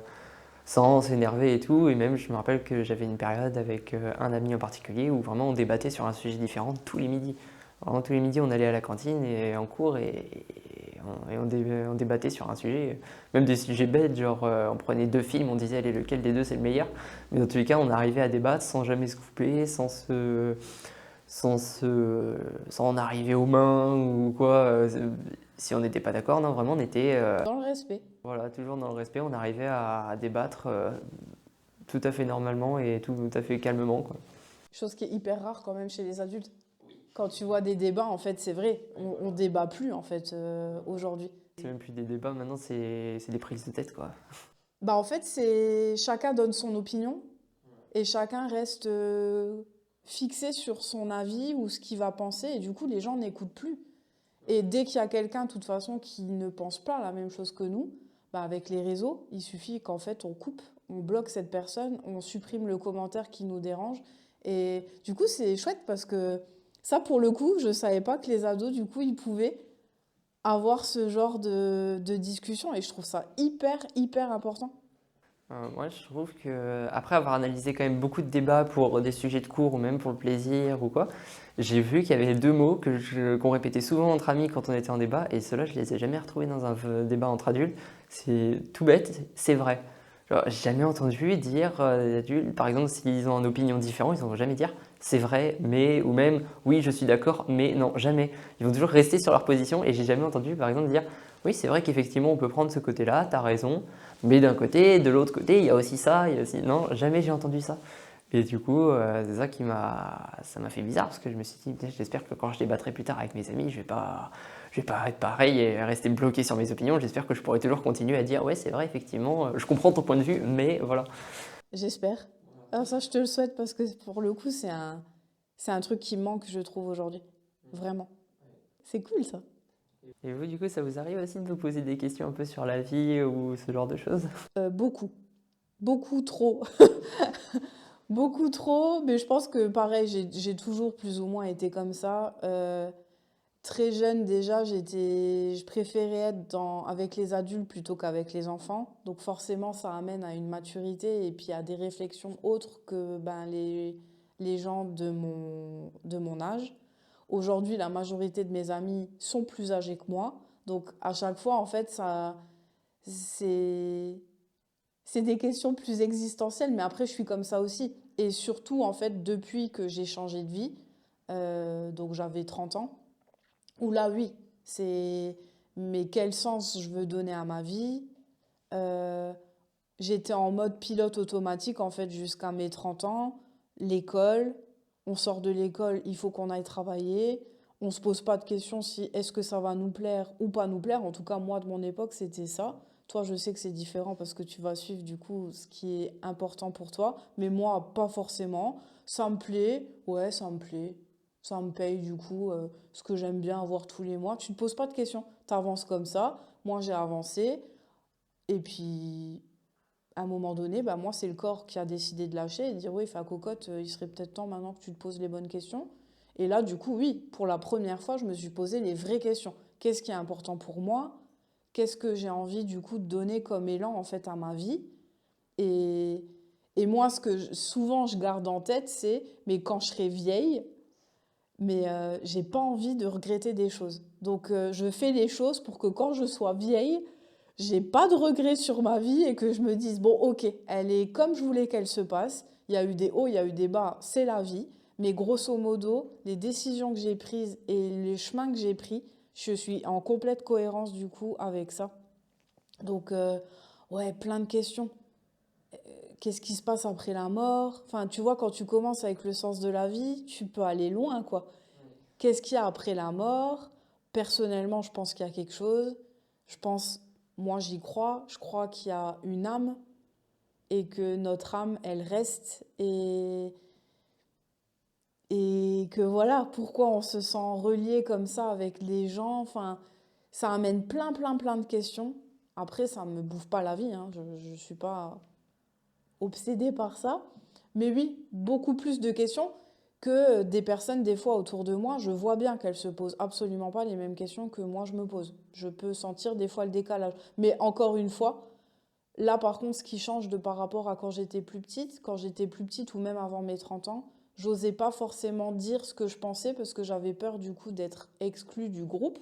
sans s'énerver et tout. Et même, je me rappelle que j'avais une période avec un ami en particulier où vraiment on débattait sur un sujet différent tous les midis. Vraiment, tous les midis, on allait à la cantine et en cours et on débattait sur un sujet, même des sujets bêtes, genre on prenait 2 films, on disait allez, lequel des deux c'est le meilleur. Mais dans tous les cas, on arrivait à débattre sans jamais se couper, sans en arriver aux mains ou quoi. Si on n'était pas d'accord, non, vraiment, on était Dans le respect. voilà, toujours dans le respect, on arrivait à débattre tout à fait normalement et tout à fait calmement, quoi. Chose qui est hyper rare quand même chez les adultes. Quand tu vois des débats, en fait, c'est vrai, on débat plus en fait aujourd'hui. C'est même plus des débats, maintenant c'est des prises de tête, quoi. Bah en fait, c'est chacun donne son opinion et chacun reste fixé sur son avis ou ce qu'il va penser et du coup, les gens n'écoutent plus. Et dès qu'il y a quelqu'un, de toute façon, qui ne pense pas la même chose que nous, bah avec les réseaux, il suffit qu'en fait, on coupe, on bloque cette personne, on supprime le commentaire qui nous dérange. Et du coup, c'est chouette parce que ça, pour le coup, je savais pas que les ados, du coup, ils pouvaient avoir ce genre de discussion et je trouve ça hyper, hyper important. Moi, je trouve que après avoir analysé quand même beaucoup de débats pour des sujets de cours ou même pour le plaisir ou quoi, j'ai vu qu'il y avait 2 mots qu'on répétait souvent entre amis quand on était en débat, et ceux-là, je les ai jamais retrouvés dans un débat entre adultes. C'est tout bête, c'est vrai. Genre, j'ai jamais entendu dire des adultes, par exemple, s'ils ont une opinion différente, ils ne vont jamais dire c'est vrai, mais, ou même oui, je suis d'accord, mais non, jamais. Ils vont toujours rester sur leur position, et j'ai jamais entendu, par exemple, dire oui, c'est vrai qu'effectivement, on peut prendre ce côté-là, t'as raison. Mais d'un côté, de l'autre côté, il y a aussi ça, il y a aussi... Non, jamais j'ai entendu ça. Et du coup, c'est ça ça m'a fait bizarre parce que je me suis dit, putain, j'espère que quand je débattrai plus tard avec mes amis, je vais pas être pareil et rester bloqué sur mes opinions. J'espère que je pourrai toujours continuer à dire, ouais, c'est vrai, effectivement, je comprends ton point de vue, mais voilà. J'espère. Alors ça, je te le souhaite parce que pour le coup, c'est un truc qui manque, je trouve, aujourd'hui. Vraiment. C'est cool, ça. Et vous, du coup, ça vous arrive aussi de vous poser des questions un peu sur la vie ou ce genre de choses? Beaucoup. Beaucoup trop. Beaucoup trop, mais je pense que pareil, j'ai toujours plus ou moins été comme ça. Très jeune déjà, je préférais être avec les adultes plutôt qu'avec les enfants. Donc forcément, ça amène à une maturité et puis à des réflexions autres que ben, les gens de mon âge. Aujourd'hui, la majorité de mes amis sont plus âgés que moi. Donc, à chaque fois, en fait, c'est, c'est des questions plus existentielles. Mais après, je suis comme ça aussi. Et surtout, en fait, depuis que j'ai changé de vie, donc j'avais 30 ans, où là, oui, c'est mais quel sens je veux donner à ma vie? Euh, J'étais en mode pilote automatique en fait jusqu'à mes 30 ans. L'école, on sort de l'école, il faut qu'on aille travailler. On se pose pas de questions si est-ce que ça va nous plaire ou pas nous plaire. En tout cas, moi de mon époque, c'était ça. Toi, je sais que c'est différent parce que tu vas suivre du coup ce qui est important pour toi, mais moi, pas forcément. Ça me plaît, ouais, ça me plaît. Ça me paye du coup ce que j'aime bien avoir tous les mois. Tu ne te poses pas de questions. Tu avances comme ça. Moi, j'ai avancé. Et puis, à un moment donné, bah moi, c'est le corps qui a décidé de lâcher et de dire oui, fa cocotte, il serait peut-être temps maintenant que tu te poses les bonnes questions. Et là, du coup, oui, pour la première fois, je me suis posé les vraies questions. Qu'est-ce qui est important pour moi? Qu'est-ce que j'ai envie, du coup, de donner comme élan, en fait, à ma vie? Et, et moi, souvent je garde en tête, c'est, mais quand je serai vieille, mais j'ai pas envie de regretter des choses. Donc, je fais les choses pour que quand je sois vieille, j'ai pas de regrets sur ma vie et que je me dise, bon, ok, elle est comme je voulais qu'elle se passe. Il y a eu des hauts, il y a eu des bas, c'est la vie. Mais grosso modo, les décisions que j'ai prises et les chemins que j'ai pris, je suis en complète cohérence du coup avec ça. Donc, ouais, plein de questions. Qu'est-ce qui se passe après la mort? Enfin, tu vois, quand tu commences avec le sens de la vie, tu peux aller loin, quoi. Qu'est-ce qu'il y a après la mort? Personnellement, je pense qu'il y a quelque chose. Je pense, moi j'y crois, je crois qu'il y a une âme et que notre âme, elle reste et que voilà, pourquoi on se sent relié comme ça avec les gens. Enfin, ça amène plein de questions. Après, ça ne me bouffe pas la vie, hein. Je ne suis pas obsédée par ça. Mais oui, beaucoup plus de questions que des personnes, des fois, autour de moi. Je vois bien qu'elles se posent absolument pas les mêmes questions que moi je me pose. Je peux sentir des fois le décalage. Mais encore une fois, là, par contre, ce qui change de par rapport à quand j'étais plus petite ou même avant mes 30 ans, j'osais pas forcément dire ce que je pensais parce que j'avais peur du coup d'être exclue du groupe,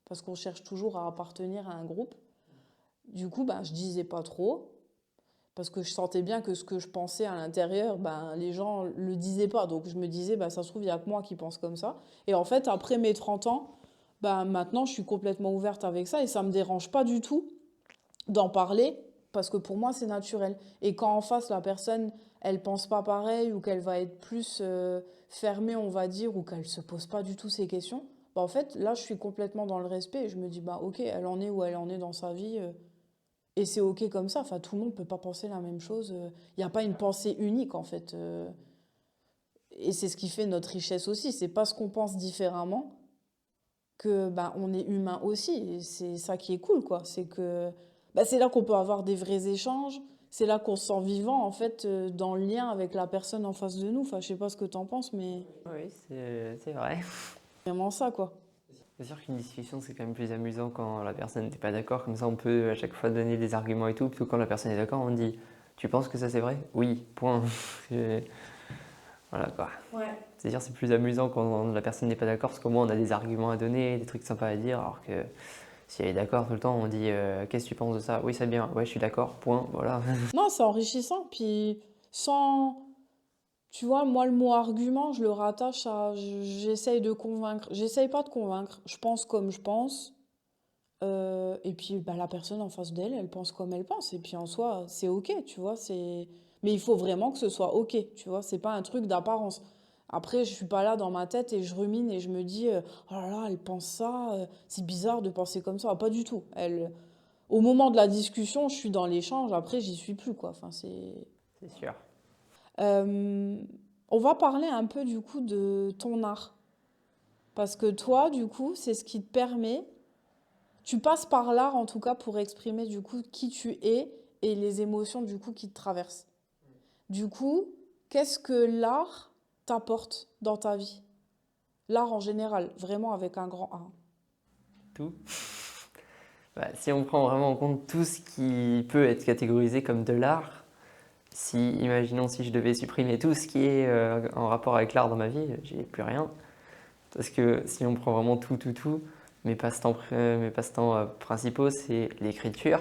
parce qu'on cherche toujours à appartenir à un groupe. Du coup, ben, je disais pas trop parce que je sentais bien que ce que je pensais à l'intérieur, ben, les gens le disaient pas. Donc je me disais, ben, ça se trouve, il y a que moi qui pense comme ça. Et en fait, après mes 30 ans, ben, maintenant, je suis complètement ouverte avec ça et ça me dérange pas du tout d'en parler parce que pour moi, c'est naturel. Et quand en face, la personne, elle pense pas pareil ou qu'elle va être plus fermée, on va dire, ou qu'elle se pose pas du tout ces questions, ben, en fait, là, je suis complètement dans le respect et je me dis, bah, ok, elle en est où elle en est dans sa vie. Et c'est ok comme ça. Enfin, tout le monde peut pas penser la même chose. Il n'y a pas une pensée unique, en fait. Et c'est ce qui fait notre richesse aussi. C'est parce qu'on pense différemment que ben, on est humain aussi. Et c'est ça qui est cool, quoi. C'est que ben, c'est là qu'on peut avoir des vrais échanges. C'est là qu'on se sent vivant, en fait, dans le lien avec la personne en face de nous. Enfin, je sais pas ce que t'en penses, mais Oui, c'est vrai. c'est vraiment ça, quoi. C'est sûr qu'une discussion, c'est quand même plus amusant quand la personne n'est pas d'accord. Comme ça, on peut à chaque fois donner des arguments et tout. Plutôt que quand la personne est d'accord, on dit tu penses que ça c'est vrai? Oui, point. Voilà quoi. Ouais. C'est-à-dire c'est plus amusant quand la personne n'est pas d'accord parce qu'au moins on a des arguments à donner, des trucs sympas à dire. Alors que si elle est d'accord tout le temps, on dit qu'est-ce que tu penses de ça? Oui, c'est bien. Ouais, je suis d'accord. Point. Voilà. Non, c'est enrichissant. Puis sans, tu vois, moi, le mot argument, je le rattache à j'essaye de convaincre. J'essaye pas de convaincre. Je pense comme je pense. Et puis, bah, la personne en face d'elle, elle pense comme elle pense. Et puis, en soi, c'est OK, tu vois. Mais il faut vraiment que ce soit OK, tu vois. C'est pas un truc d'apparence. Après, je suis pas là dans ma tête et je rumine et je me dis, oh là là, elle pense ça. C'est bizarre de penser comme ça. Pas du tout. Au moment de la discussion, je suis dans l'échange. Après, j'y suis plus, quoi. Enfin, c'est. C'est sûr. Euh, on va parler un peu du coup de ton art. Parce que toi, du coup, c'est ce qui te permet, tu passes par l'art en tout cas pour exprimer du coup qui tu es et les émotions du coup qui te traversent. Du coup, qu'est-ce que l'art t'apporte dans ta vie? L'art en général, vraiment avec un grand A. Tout. Bah, si on prend vraiment en compte tout ce qui peut être catégorisé comme de l'art, si, imaginons si je devais supprimer tout ce qui est en rapport avec l'art dans ma vie, j'ai plus rien. Parce que si on prend vraiment tout, mes passe-temps principaux, c'est l'écriture,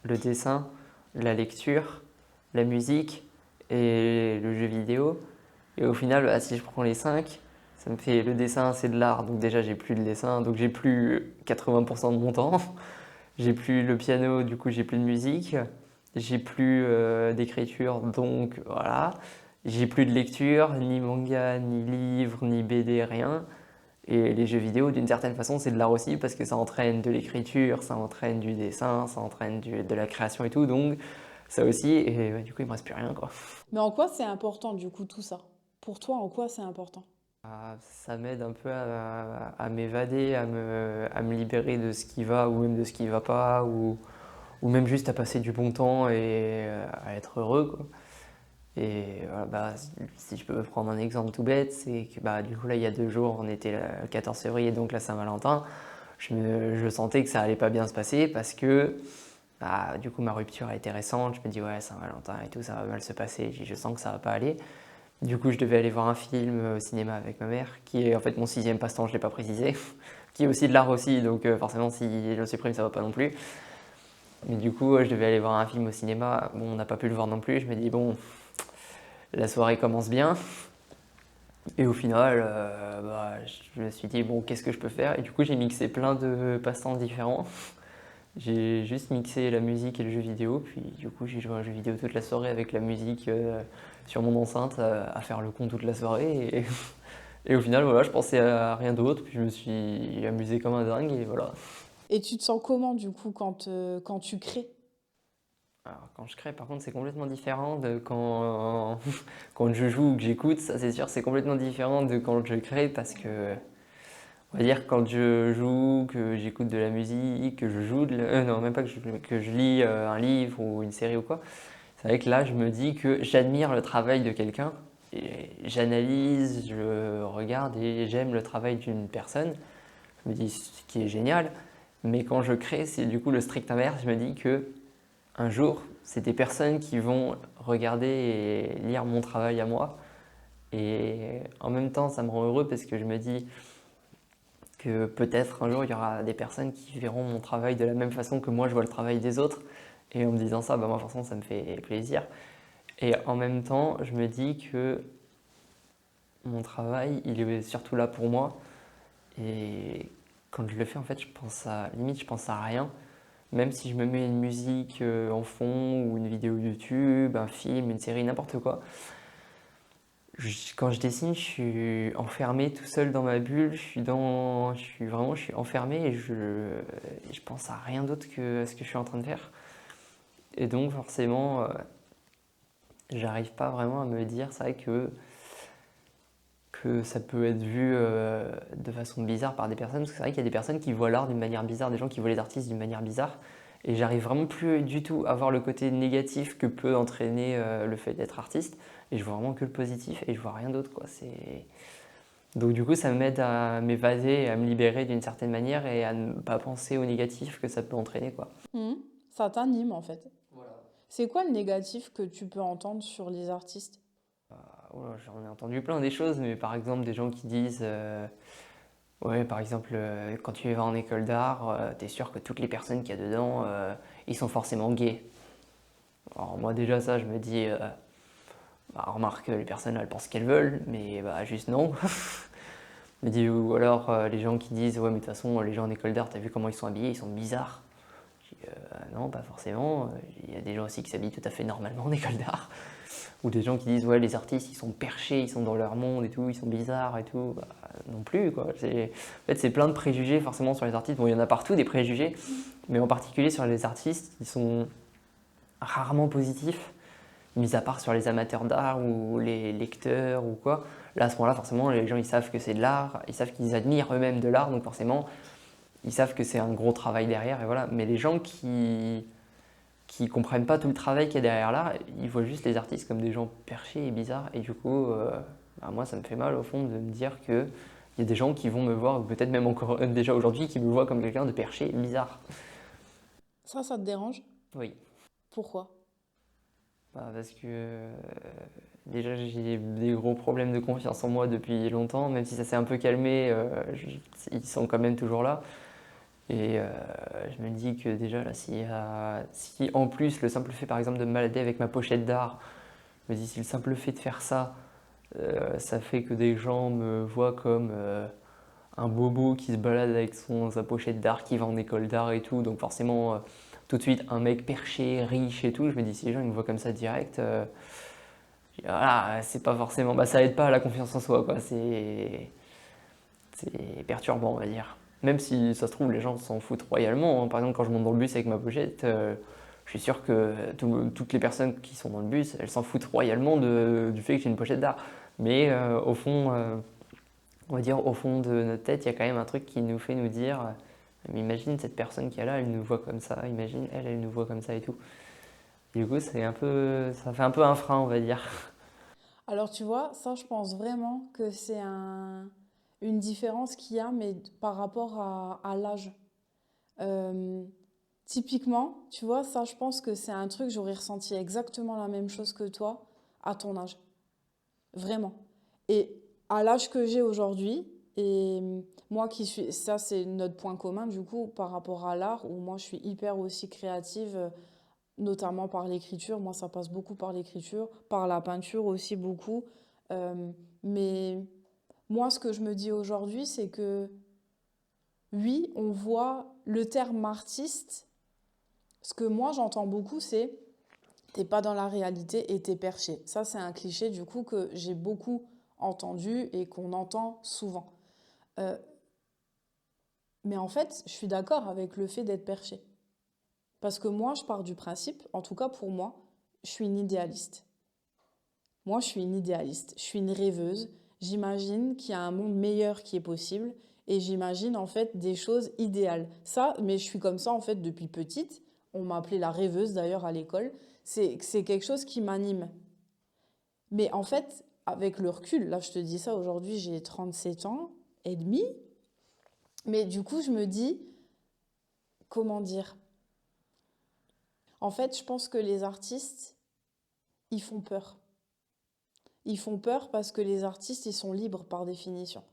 le dessin, la lecture, la musique et le jeu vidéo. Et au final, bah, si je prends les 5, ça me fait le dessin, c'est de l'art. Donc déjà, j'ai plus de dessin, donc j'ai plus 80% de mon temps. J'ai plus le piano, du coup, j'ai plus de musique. J'ai plus d'écriture, donc voilà. J'ai plus de lecture, ni manga, ni livre, ni BD, rien. Et les jeux vidéo, d'une certaine façon, c'est de l'art aussi parce que ça entraîne de l'écriture, ça entraîne du dessin, ça entraîne de la création et tout. Donc, ça aussi. Et ouais, du coup, il me reste plus rien, quoi. Mais en quoi c'est important du coup tout ça? Pour toi, en quoi c'est important? Ça m'aide un peu à m'évader, à me libérer de ce qui va ou même de ce qui va pas, ou même juste à passer du bon temps et à être heureux, quoi. Et voilà, bah, si je peux prendre un exemple tout bête, c'est que bah, du coup là il y a 2 jours, on était le 14 février, donc la Saint-Valentin, je sentais que ça allait pas bien se passer parce que bah, du coup ma rupture a été récente, je me dis ouais Saint-Valentin et tout ça va mal se passer, je sens que ça va pas aller. Du coup je devais aller voir un film au cinéma avec ma mère, qui est en fait mon 6e passe-temps, je l'ai pas précisé, qui est aussi de l'art aussi, donc forcément si je le supprime ça va pas non plus. Mais du coup je devais aller voir un film au cinéma, bon on n'a pas pu le voir non plus, je me dis bon la soirée commence bien. Et au final, bah, je me suis dit, bon, qu'est-ce que je peux faire? Et du coup, j'ai mixé plein de passe-temps différents. J'ai juste mixé la musique et le jeu vidéo. Puis du coup, j'ai joué à un jeu vidéo toute la soirée avec la musique sur mon enceinte à faire le con toute la soirée. Et au final, voilà, je pensais à rien d'autre. Puis je me suis amusé comme un dingue et voilà. Et tu te sens comment du coup quand tu crées? Alors, quand je crée, par contre, c'est complètement différent de quand, quand je joue ou que j'écoute. Ça, c'est sûr, c'est complètement différent de quand je crée parce que on va dire quand je joue, que j'écoute de la musique, que je joue, non même pas que je lis un livre ou une série ou quoi, c'est vrai que là je me dis que j'admire le travail de quelqu'un, et j'analyse, je regarde et j'aime le travail d'une personne, je me dis ce qui est génial, mais quand je crée c'est du coup le strict inverse, je me dis que un jour c'est des personnes qui vont regarder et lire mon travail à moi, et en même temps ça me rend heureux parce que je me dis que peut-être un jour il y aura des personnes qui verront mon travail de la même façon que moi je vois le travail des autres. Et en me disant ça, bah moi forcément ça me fait plaisir. Et en même temps, je me dis que mon travail, il est surtout là pour moi. Et quand je le fais, en fait, limite, je pense à rien. Même si je me mets une musique en fond ou une vidéo YouTube, un film, une série, n'importe quoi. Quand je dessine, je suis enfermé tout seul dans ma bulle. Je suis enfermé et je pense à rien d'autre que à ce que je suis en train de faire. Et donc forcément, j'arrive pas vraiment à me dire, c'est vrai que ça peut être vu de façon bizarre par des personnes, parce que c'est vrai qu'il y a des personnes qui voient l'art d'une manière bizarre, des gens qui voient les artistes d'une manière bizarre, et j'arrive vraiment plus du tout à voir le côté négatif que peut entraîner le fait d'être artiste, et je vois vraiment que le positif, et je vois rien d'autre, quoi. Donc du coup, ça m'aide à m'évader, à me libérer d'une certaine manière, et à ne pas penser au négatif que ça peut entraîner, quoi. Mhm. Ça t'anime en fait. Voilà. C'est quoi le négatif que tu peux entendre sur les artistes? Oh là, j'en ai entendu plein des choses, mais par exemple des gens qui disent ouais, par exemple, quand tu vas en école d'art, t'es sûr que toutes les personnes qu'il y a dedans, ils sont forcément gays. Alors moi déjà ça, je me dis, bah, remarque, les personnes elles pensent ce qu'elles veulent, mais bah juste non. Je me dis, ou alors les gens qui disent, ouais mais de toute façon les gens en école d'art, t'as vu comment ils sont habillés, ils sont bizarres. Je dis, non, pas forcément. Il y a des gens aussi qui s'habillent tout à fait normalement en école d'art. Ou des gens qui disent, ouais, les artistes, ils sont perchés, ils sont dans leur monde et tout, ils sont bizarres et tout. Bah, non plus, quoi. En fait, c'est plein de préjugés, forcément, sur les artistes. Bon, il y en a partout, des préjugés, mais en particulier sur les artistes, ils sont rarement positifs, mis à part sur les amateurs d'art ou les lecteurs ou quoi. Là, à ce moment-là, forcément, les gens, ils savent que c'est de l'art, ils savent qu'ils admirent eux-mêmes de l'art, donc forcément, ils savent que c'est un gros travail derrière, et voilà. Mais les gens qui comprennent pas tout le travail qu'il y a derrière là, ils voient juste les artistes comme des gens perchés et bizarres. Et du coup, bah, moi, ça me fait mal au fond de me dire qu'il y a des gens qui vont me voir, ou peut-être même encore déjà aujourd'hui, qui me voient comme quelqu'un de perché et bizarre. Ça te dérange? Oui. Pourquoi? Parce que déjà j'ai des gros problèmes de confiance en moi depuis longtemps, même si ça s'est un peu calmé, ils sont quand même toujours là. Et je me dis que déjà là, si en plus le simple fait par exemple de me balader avec ma pochette d'art, je me dis si le simple fait de faire ça, ça fait que des gens me voient comme un bobo qui se balade avec sa pochette d'art, qui va en école d'art et tout, donc forcément tout de suite un mec perché, riche et tout, je me dis si les gens ils me voient comme ça direct, voilà, c'est pas forcément, ça aide pas à la confiance en soi, quoi. C'est perturbant, on va dire. Même si ça se trouve, les gens s'en foutent royalement, hein. Par exemple, quand je monte dans le bus avec ma pochette, je suis sûr que toutes les personnes qui sont dans le bus, elles s'en foutent royalement du fait que j'ai une pochette d'art. Mais au fond, on va dire au fond de notre tête, il y a quand même un truc qui nous fait nous dire, mais imagine cette personne qui est là, elle nous voit comme ça, imagine elle nous voit comme ça et tout. Et du coup, ça fait un peu un frein, on va dire. Alors tu vois, ça je pense vraiment que c'est une différence qu'il y a, mais par rapport à l'âge. Euh, Typiquement, tu vois, ça je pense que c'est un truc, j'aurais ressenti exactement la même chose que toi à ton âge. Vraiment. Et à l'âge que j'ai aujourd'hui, et moi qui suis, ça c'est notre point commun du coup par rapport à l'art, où moi je suis hyper aussi créative, notamment par l'écriture. Moi ça passe beaucoup par l'écriture, par la peinture aussi beaucoup. Mais moi ce que je me dis aujourd'hui, c'est que oui, on voit le terme artiste. Ce que moi j'entends beaucoup, c'est t'es pas dans la réalité et t'es perché. Ça, c'est un cliché du coup que j'ai beaucoup entendu et qu'on entend souvent. Euh, mais en fait, je suis d'accord avec le fait d'être perché. Parce que moi, je pars du principe, en tout cas pour moi, je suis une idéaliste. Moi, je suis une idéaliste. Je suis une rêveuse. J'imagine qu'il y a un monde meilleur qui est possible et j'imagine en fait des choses idéales. Ça, mais je suis comme ça en fait depuis petite. On m'a appelée la rêveuse d'ailleurs à l'école. C'est quelque chose qui m'anime. Mais en fait, avec le recul, là je te dis ça aujourd'hui, j'ai 37 ans et demi, mais du coup je me dis, comment dire? En fait, je pense que les artistes, ils font peur. Ils font peur parce que les artistes, ils sont libres par définition.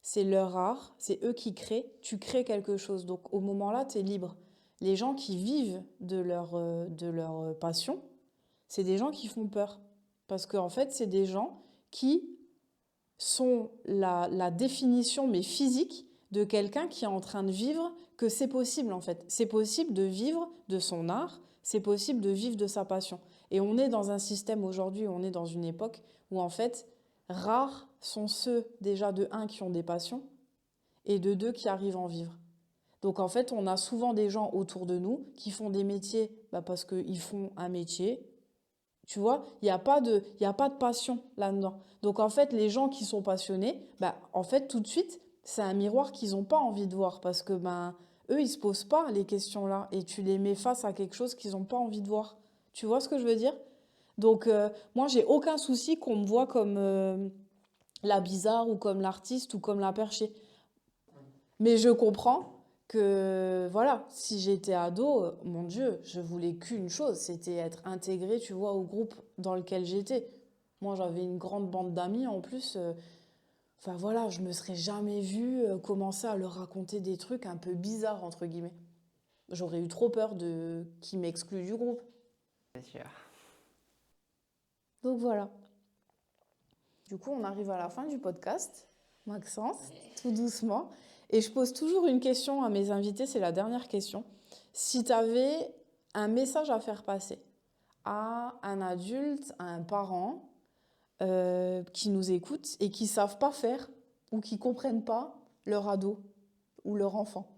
C'est leur art, c'est eux qui créent, tu crées quelque chose. Donc au moment-là, tu es libre. Les gens qui vivent de leur passion, c'est des gens qui font peur. Parce qu'en fait, c'est des gens qui sont la définition, mais physique, de quelqu'un qui est en train de vivre que c'est possible en fait. C'est possible de vivre de son art, c'est possible de vivre de sa passion. Et on est dans un système aujourd'hui, on est dans une époque où en fait, rares sont ceux déjà de un qui ont des passions et de deux qui arrivent à en vivre. Donc en fait, on a souvent des gens autour de nous qui font des métiers parce qu'ils font un métier. Tu vois, il y a pas de passion là-dedans. Donc en fait, les gens qui sont passionnés, en fait, tout de suite, c'est un miroir qu'ils n'ont pas envie de voir parce que eux, ils se posent pas les questions là et tu les mets face à quelque chose qu'ils n'ont pas envie de voir. Tu vois ce que je veux dire? Donc moi, j'ai aucun souci qu'on me voit comme la bizarre ou comme l'artiste ou comme la perchée. Mais je comprends que, voilà, si j'étais ado, mon Dieu, je voulais qu'une chose, c'était être intégrée, tu vois, au groupe dans lequel j'étais. Moi, j'avais une grande bande d'amis en plus. Enfin voilà, je me serais jamais vue commencer à leur raconter des trucs un peu bizarres, entre guillemets. J'aurais eu trop peur de qu'ils m'excluent du groupe. C'est sûr. Donc voilà. Du coup, on arrive à la fin du podcast, Maxence, tout doucement. Et je pose toujours une question à mes invités, c'est la dernière question. Si tu avais un message à faire passer à un adulte, à un parent qui nous écoute et qui ne savent pas faire ou qui ne comprennent pas leur ado ou leur enfant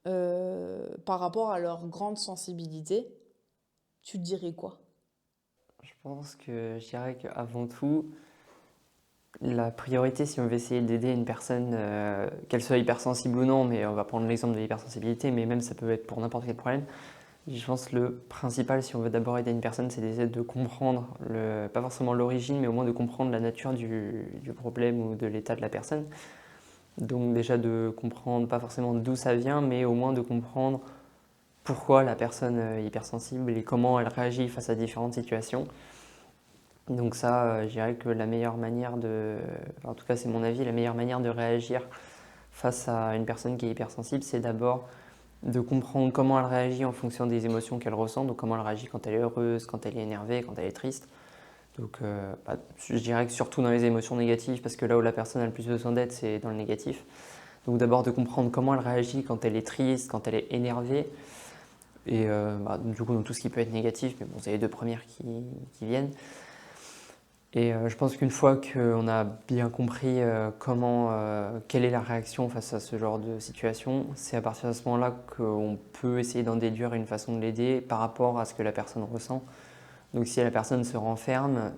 par rapport à leur grande sensibilité, tu te dirais quoi? Je pense que je dirais qu'avant tout, la priorité, si on veut essayer d'aider une personne, qu'elle soit hypersensible ou non, mais on va prendre l'exemple de l'hypersensibilité, mais même ça peut être pour n'importe quel problème. Je pense que le principal, si on veut d'abord aider une personne, c'est d'essayer de comprendre, pas forcément l'origine, mais au moins de comprendre la nature du problème ou de l'état de la personne. Donc déjà de comprendre, pas forcément d'où ça vient, mais au moins de comprendre pourquoi la personne est hypersensible et comment elle réagit face à différentes situations. Donc ça, je dirais que la meilleure manière en tout cas c'est mon avis, la meilleure manière de réagir face à une personne qui est hypersensible, c'est d'abord de comprendre comment elle réagit en fonction des émotions qu'elle ressent, donc comment elle réagit quand elle est heureuse, quand elle est énervée, quand elle est triste. Donc je dirais que surtout dans les émotions négatives, parce que là où la personne a le plus besoin d'aide, c'est dans le négatif. Donc d'abord de comprendre comment elle réagit quand elle est triste, quand elle est énervée, et du coup dans tout ce qui peut être négatif, mais bon, c'est les deux premières qui viennent. Et je pense qu'une fois qu'on a bien compris quelle est la réaction face à ce genre de situation, c'est à partir de ce moment-là qu'on peut essayer d'en déduire une façon de l'aider par rapport à ce que la personne ressent. Donc si la personne se renferme,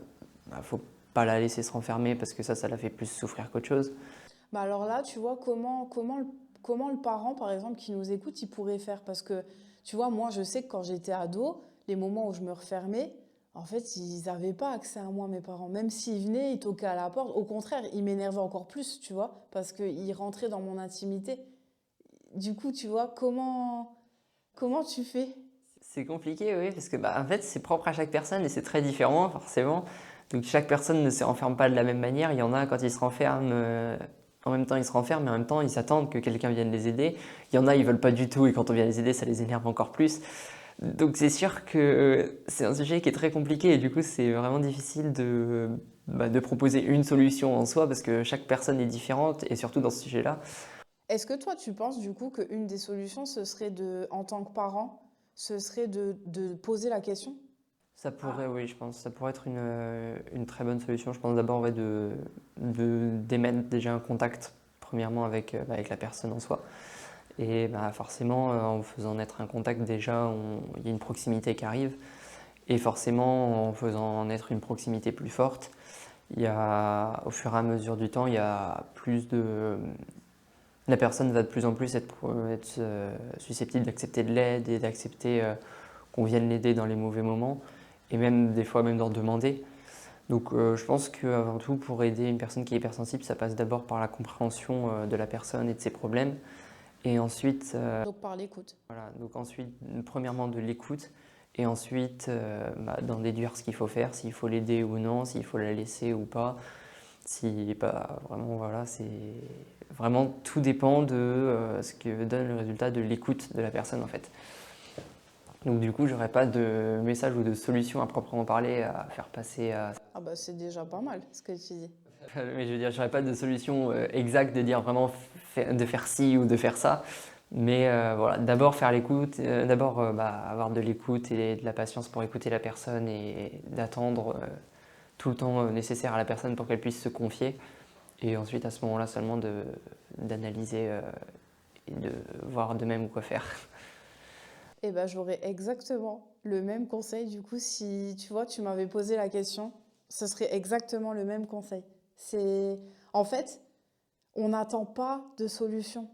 il ne faut pas la laisser se renfermer parce que ça la fait plus souffrir qu'autre chose. Bah alors là, tu vois, comment le parent, par exemple, qui nous écoute, il pourrait faire? Parce que, tu vois, moi, je sais que quand j'étais ado, les moments où je me refermais, en fait, ils n'avaient pas accès à moi, mes parents. Même s'ils venaient, ils toquaient à la porte. Au contraire, ils m'énervaient encore plus, tu vois, parce qu'ils rentraient dans mon intimité. Du coup, tu vois, comment tu fais? C'est compliqué, oui, parce que en fait, c'est propre à chaque personne et c'est très différent, forcément. Donc chaque personne ne se renferme pas de la même manière. Il y en a, quand ils se renferment, en même temps, ils se renferment, mais en même temps, ils s'attendent que quelqu'un vienne les aider. Il y en a, ils veulent pas du tout et quand on vient les aider, ça les énerve encore plus. Donc c'est sûr que c'est un sujet qui est très compliqué et du coup, c'est vraiment difficile de proposer une solution en soi parce que chaque personne est différente et surtout dans ce sujet-là. Est-ce que toi, tu penses du coup qu'une des solutions, ce serait en tant que parent, ce serait de poser la question? Ça pourrait, oui, je pense. Ça pourrait être une très bonne solution. Je pense d'abord ouais, d'émettre déjà un contact, premièrement, avec la personne en soi. Et forcément, en faisant naître un contact, déjà, il y a une proximité qui arrive. Et forcément, en faisant naître une proximité plus forte, au fur et à mesure du temps, il y a plus de... La personne va de plus en plus être susceptible d'accepter de l'aide et d'accepter qu'on vienne l'aider dans les mauvais moments et même des fois même d'en demander. Donc je pense qu'avant tout pour aider une personne qui est hypersensible, ça passe d'abord par la compréhension de la personne et de ses problèmes et ensuite, Donc par l'écoute. voilà, donc ensuite premièrement de l'écoute et ensuite d'en déduire ce qu'il faut faire, s'il faut l'aider ou non, s'il faut la laisser ou pas. Si, vraiment, voilà, c'est vraiment tout dépend de ce que donne le résultat de l'écoute de la personne en fait. Donc du coup, j'aurais pas de message ou de solution à proprement parler à faire passer à... Ah bah c'est déjà pas mal ce que tu dis. Mais je veux dire, j'aurais pas de solution exacte de dire vraiment de faire ci ou de faire ça. Mais voilà, d'abord faire l'écoute, d'abord avoir de l'écoute et de la patience pour écouter la personne et d'attendre tout le temps nécessaire à la personne pour qu'elle puisse se confier. Et ensuite, à ce moment-là seulement, d'analyser et de voir de même quoi faire. Eh ben j'aurais exactement le même conseil. Du coup, si tu vois, tu m'avais posé la question, ce serait exactement le même conseil. C'est en fait, on n'attend pas de solution.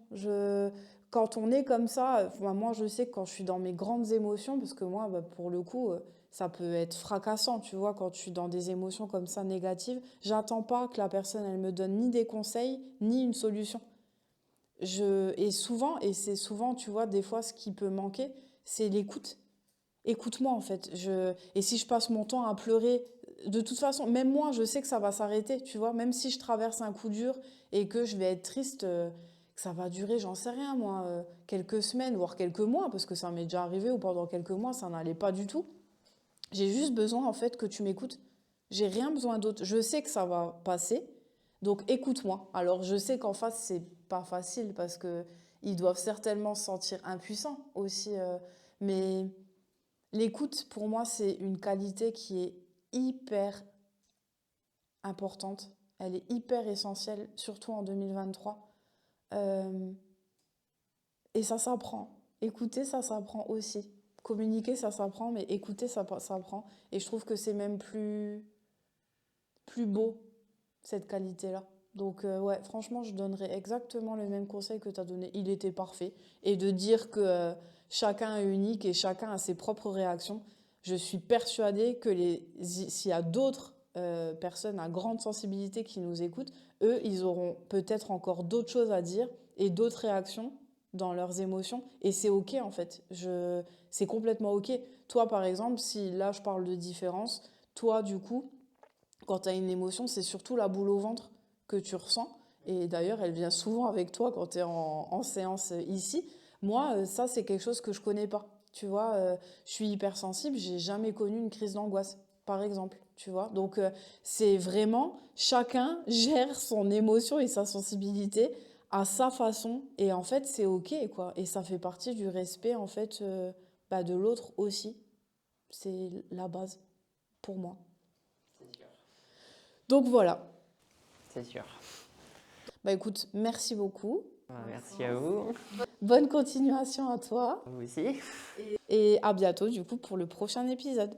Quand on est comme ça, enfin, moi je sais que quand je suis dans mes grandes émotions, parce que moi, bah, pour le coup, ça peut être fracassant, tu vois, quand je suis dans des émotions comme ça négatives, j'attends pas que la personne, elle me donne ni des conseils, ni une solution. Et c'est souvent, tu vois, des fois, ce qui peut manquer, c'est l'écoute. Écoute-moi, en fait. Et si je passe mon temps à pleurer, de toute façon, même moi, je sais que ça va s'arrêter, tu vois. Même si je traverse un coup dur et que je vais être triste, que ça va durer, j'en sais rien, moi, quelques semaines, voire quelques mois, parce que ça m'est déjà arrivé, ou pendant quelques mois, ça n'allait pas du tout. J'ai juste besoin, en fait, que tu m'écoutes. J'ai rien besoin d'autre. Je sais que ça va passer, donc écoute-moi. Alors, je sais qu'en face, c'est pas facile parce que ils doivent certainement se sentir impuissants aussi, mais l'écoute, pour moi, c'est une qualité qui est hyper importante. Elle est hyper essentielle, surtout en 2023. Euh, et ça s'apprend. Écouter, ça s'apprend aussi. Communiquer, ça s'apprend, mais écouter, ça s'apprend. Et je trouve que c'est même plus beau, cette qualité-là. Donc, ouais, franchement, je donnerais exactement le même conseil que tu as donné. Il était parfait. Et de dire que chacun est unique et chacun a ses propres réactions. Je suis persuadée que s'il y a d'autres personnes à grande sensibilité qui nous écoutent, eux, ils auront peut-être encore d'autres choses à dire et d'autres réactions dans leurs émotions et c'est ok en fait. C'est complètement ok. Toi par exemple, si là je parle de différence, toi du coup, quand tu as une émotion, c'est surtout la boule au ventre que tu ressens. Et d'ailleurs, elle vient souvent avec toi quand tu es en séance ici. Moi, ça, c'est quelque chose que je connais pas. Tu vois, je suis hypersensible, j'ai jamais connu une crise d'angoisse, par exemple. Tu vois, donc c'est vraiment chacun gère son émotion et sa sensibilité à sa façon. Et en fait, c'est ok, quoi. Et ça fait partie du respect, en fait, de l'autre aussi. C'est la base pour moi. C'est sûr. Donc voilà. C'est sûr. Bah écoute, merci beaucoup. Merci à vous. Bonne continuation à toi Vous aussi. et à bientôt du coup pour le prochain épisode.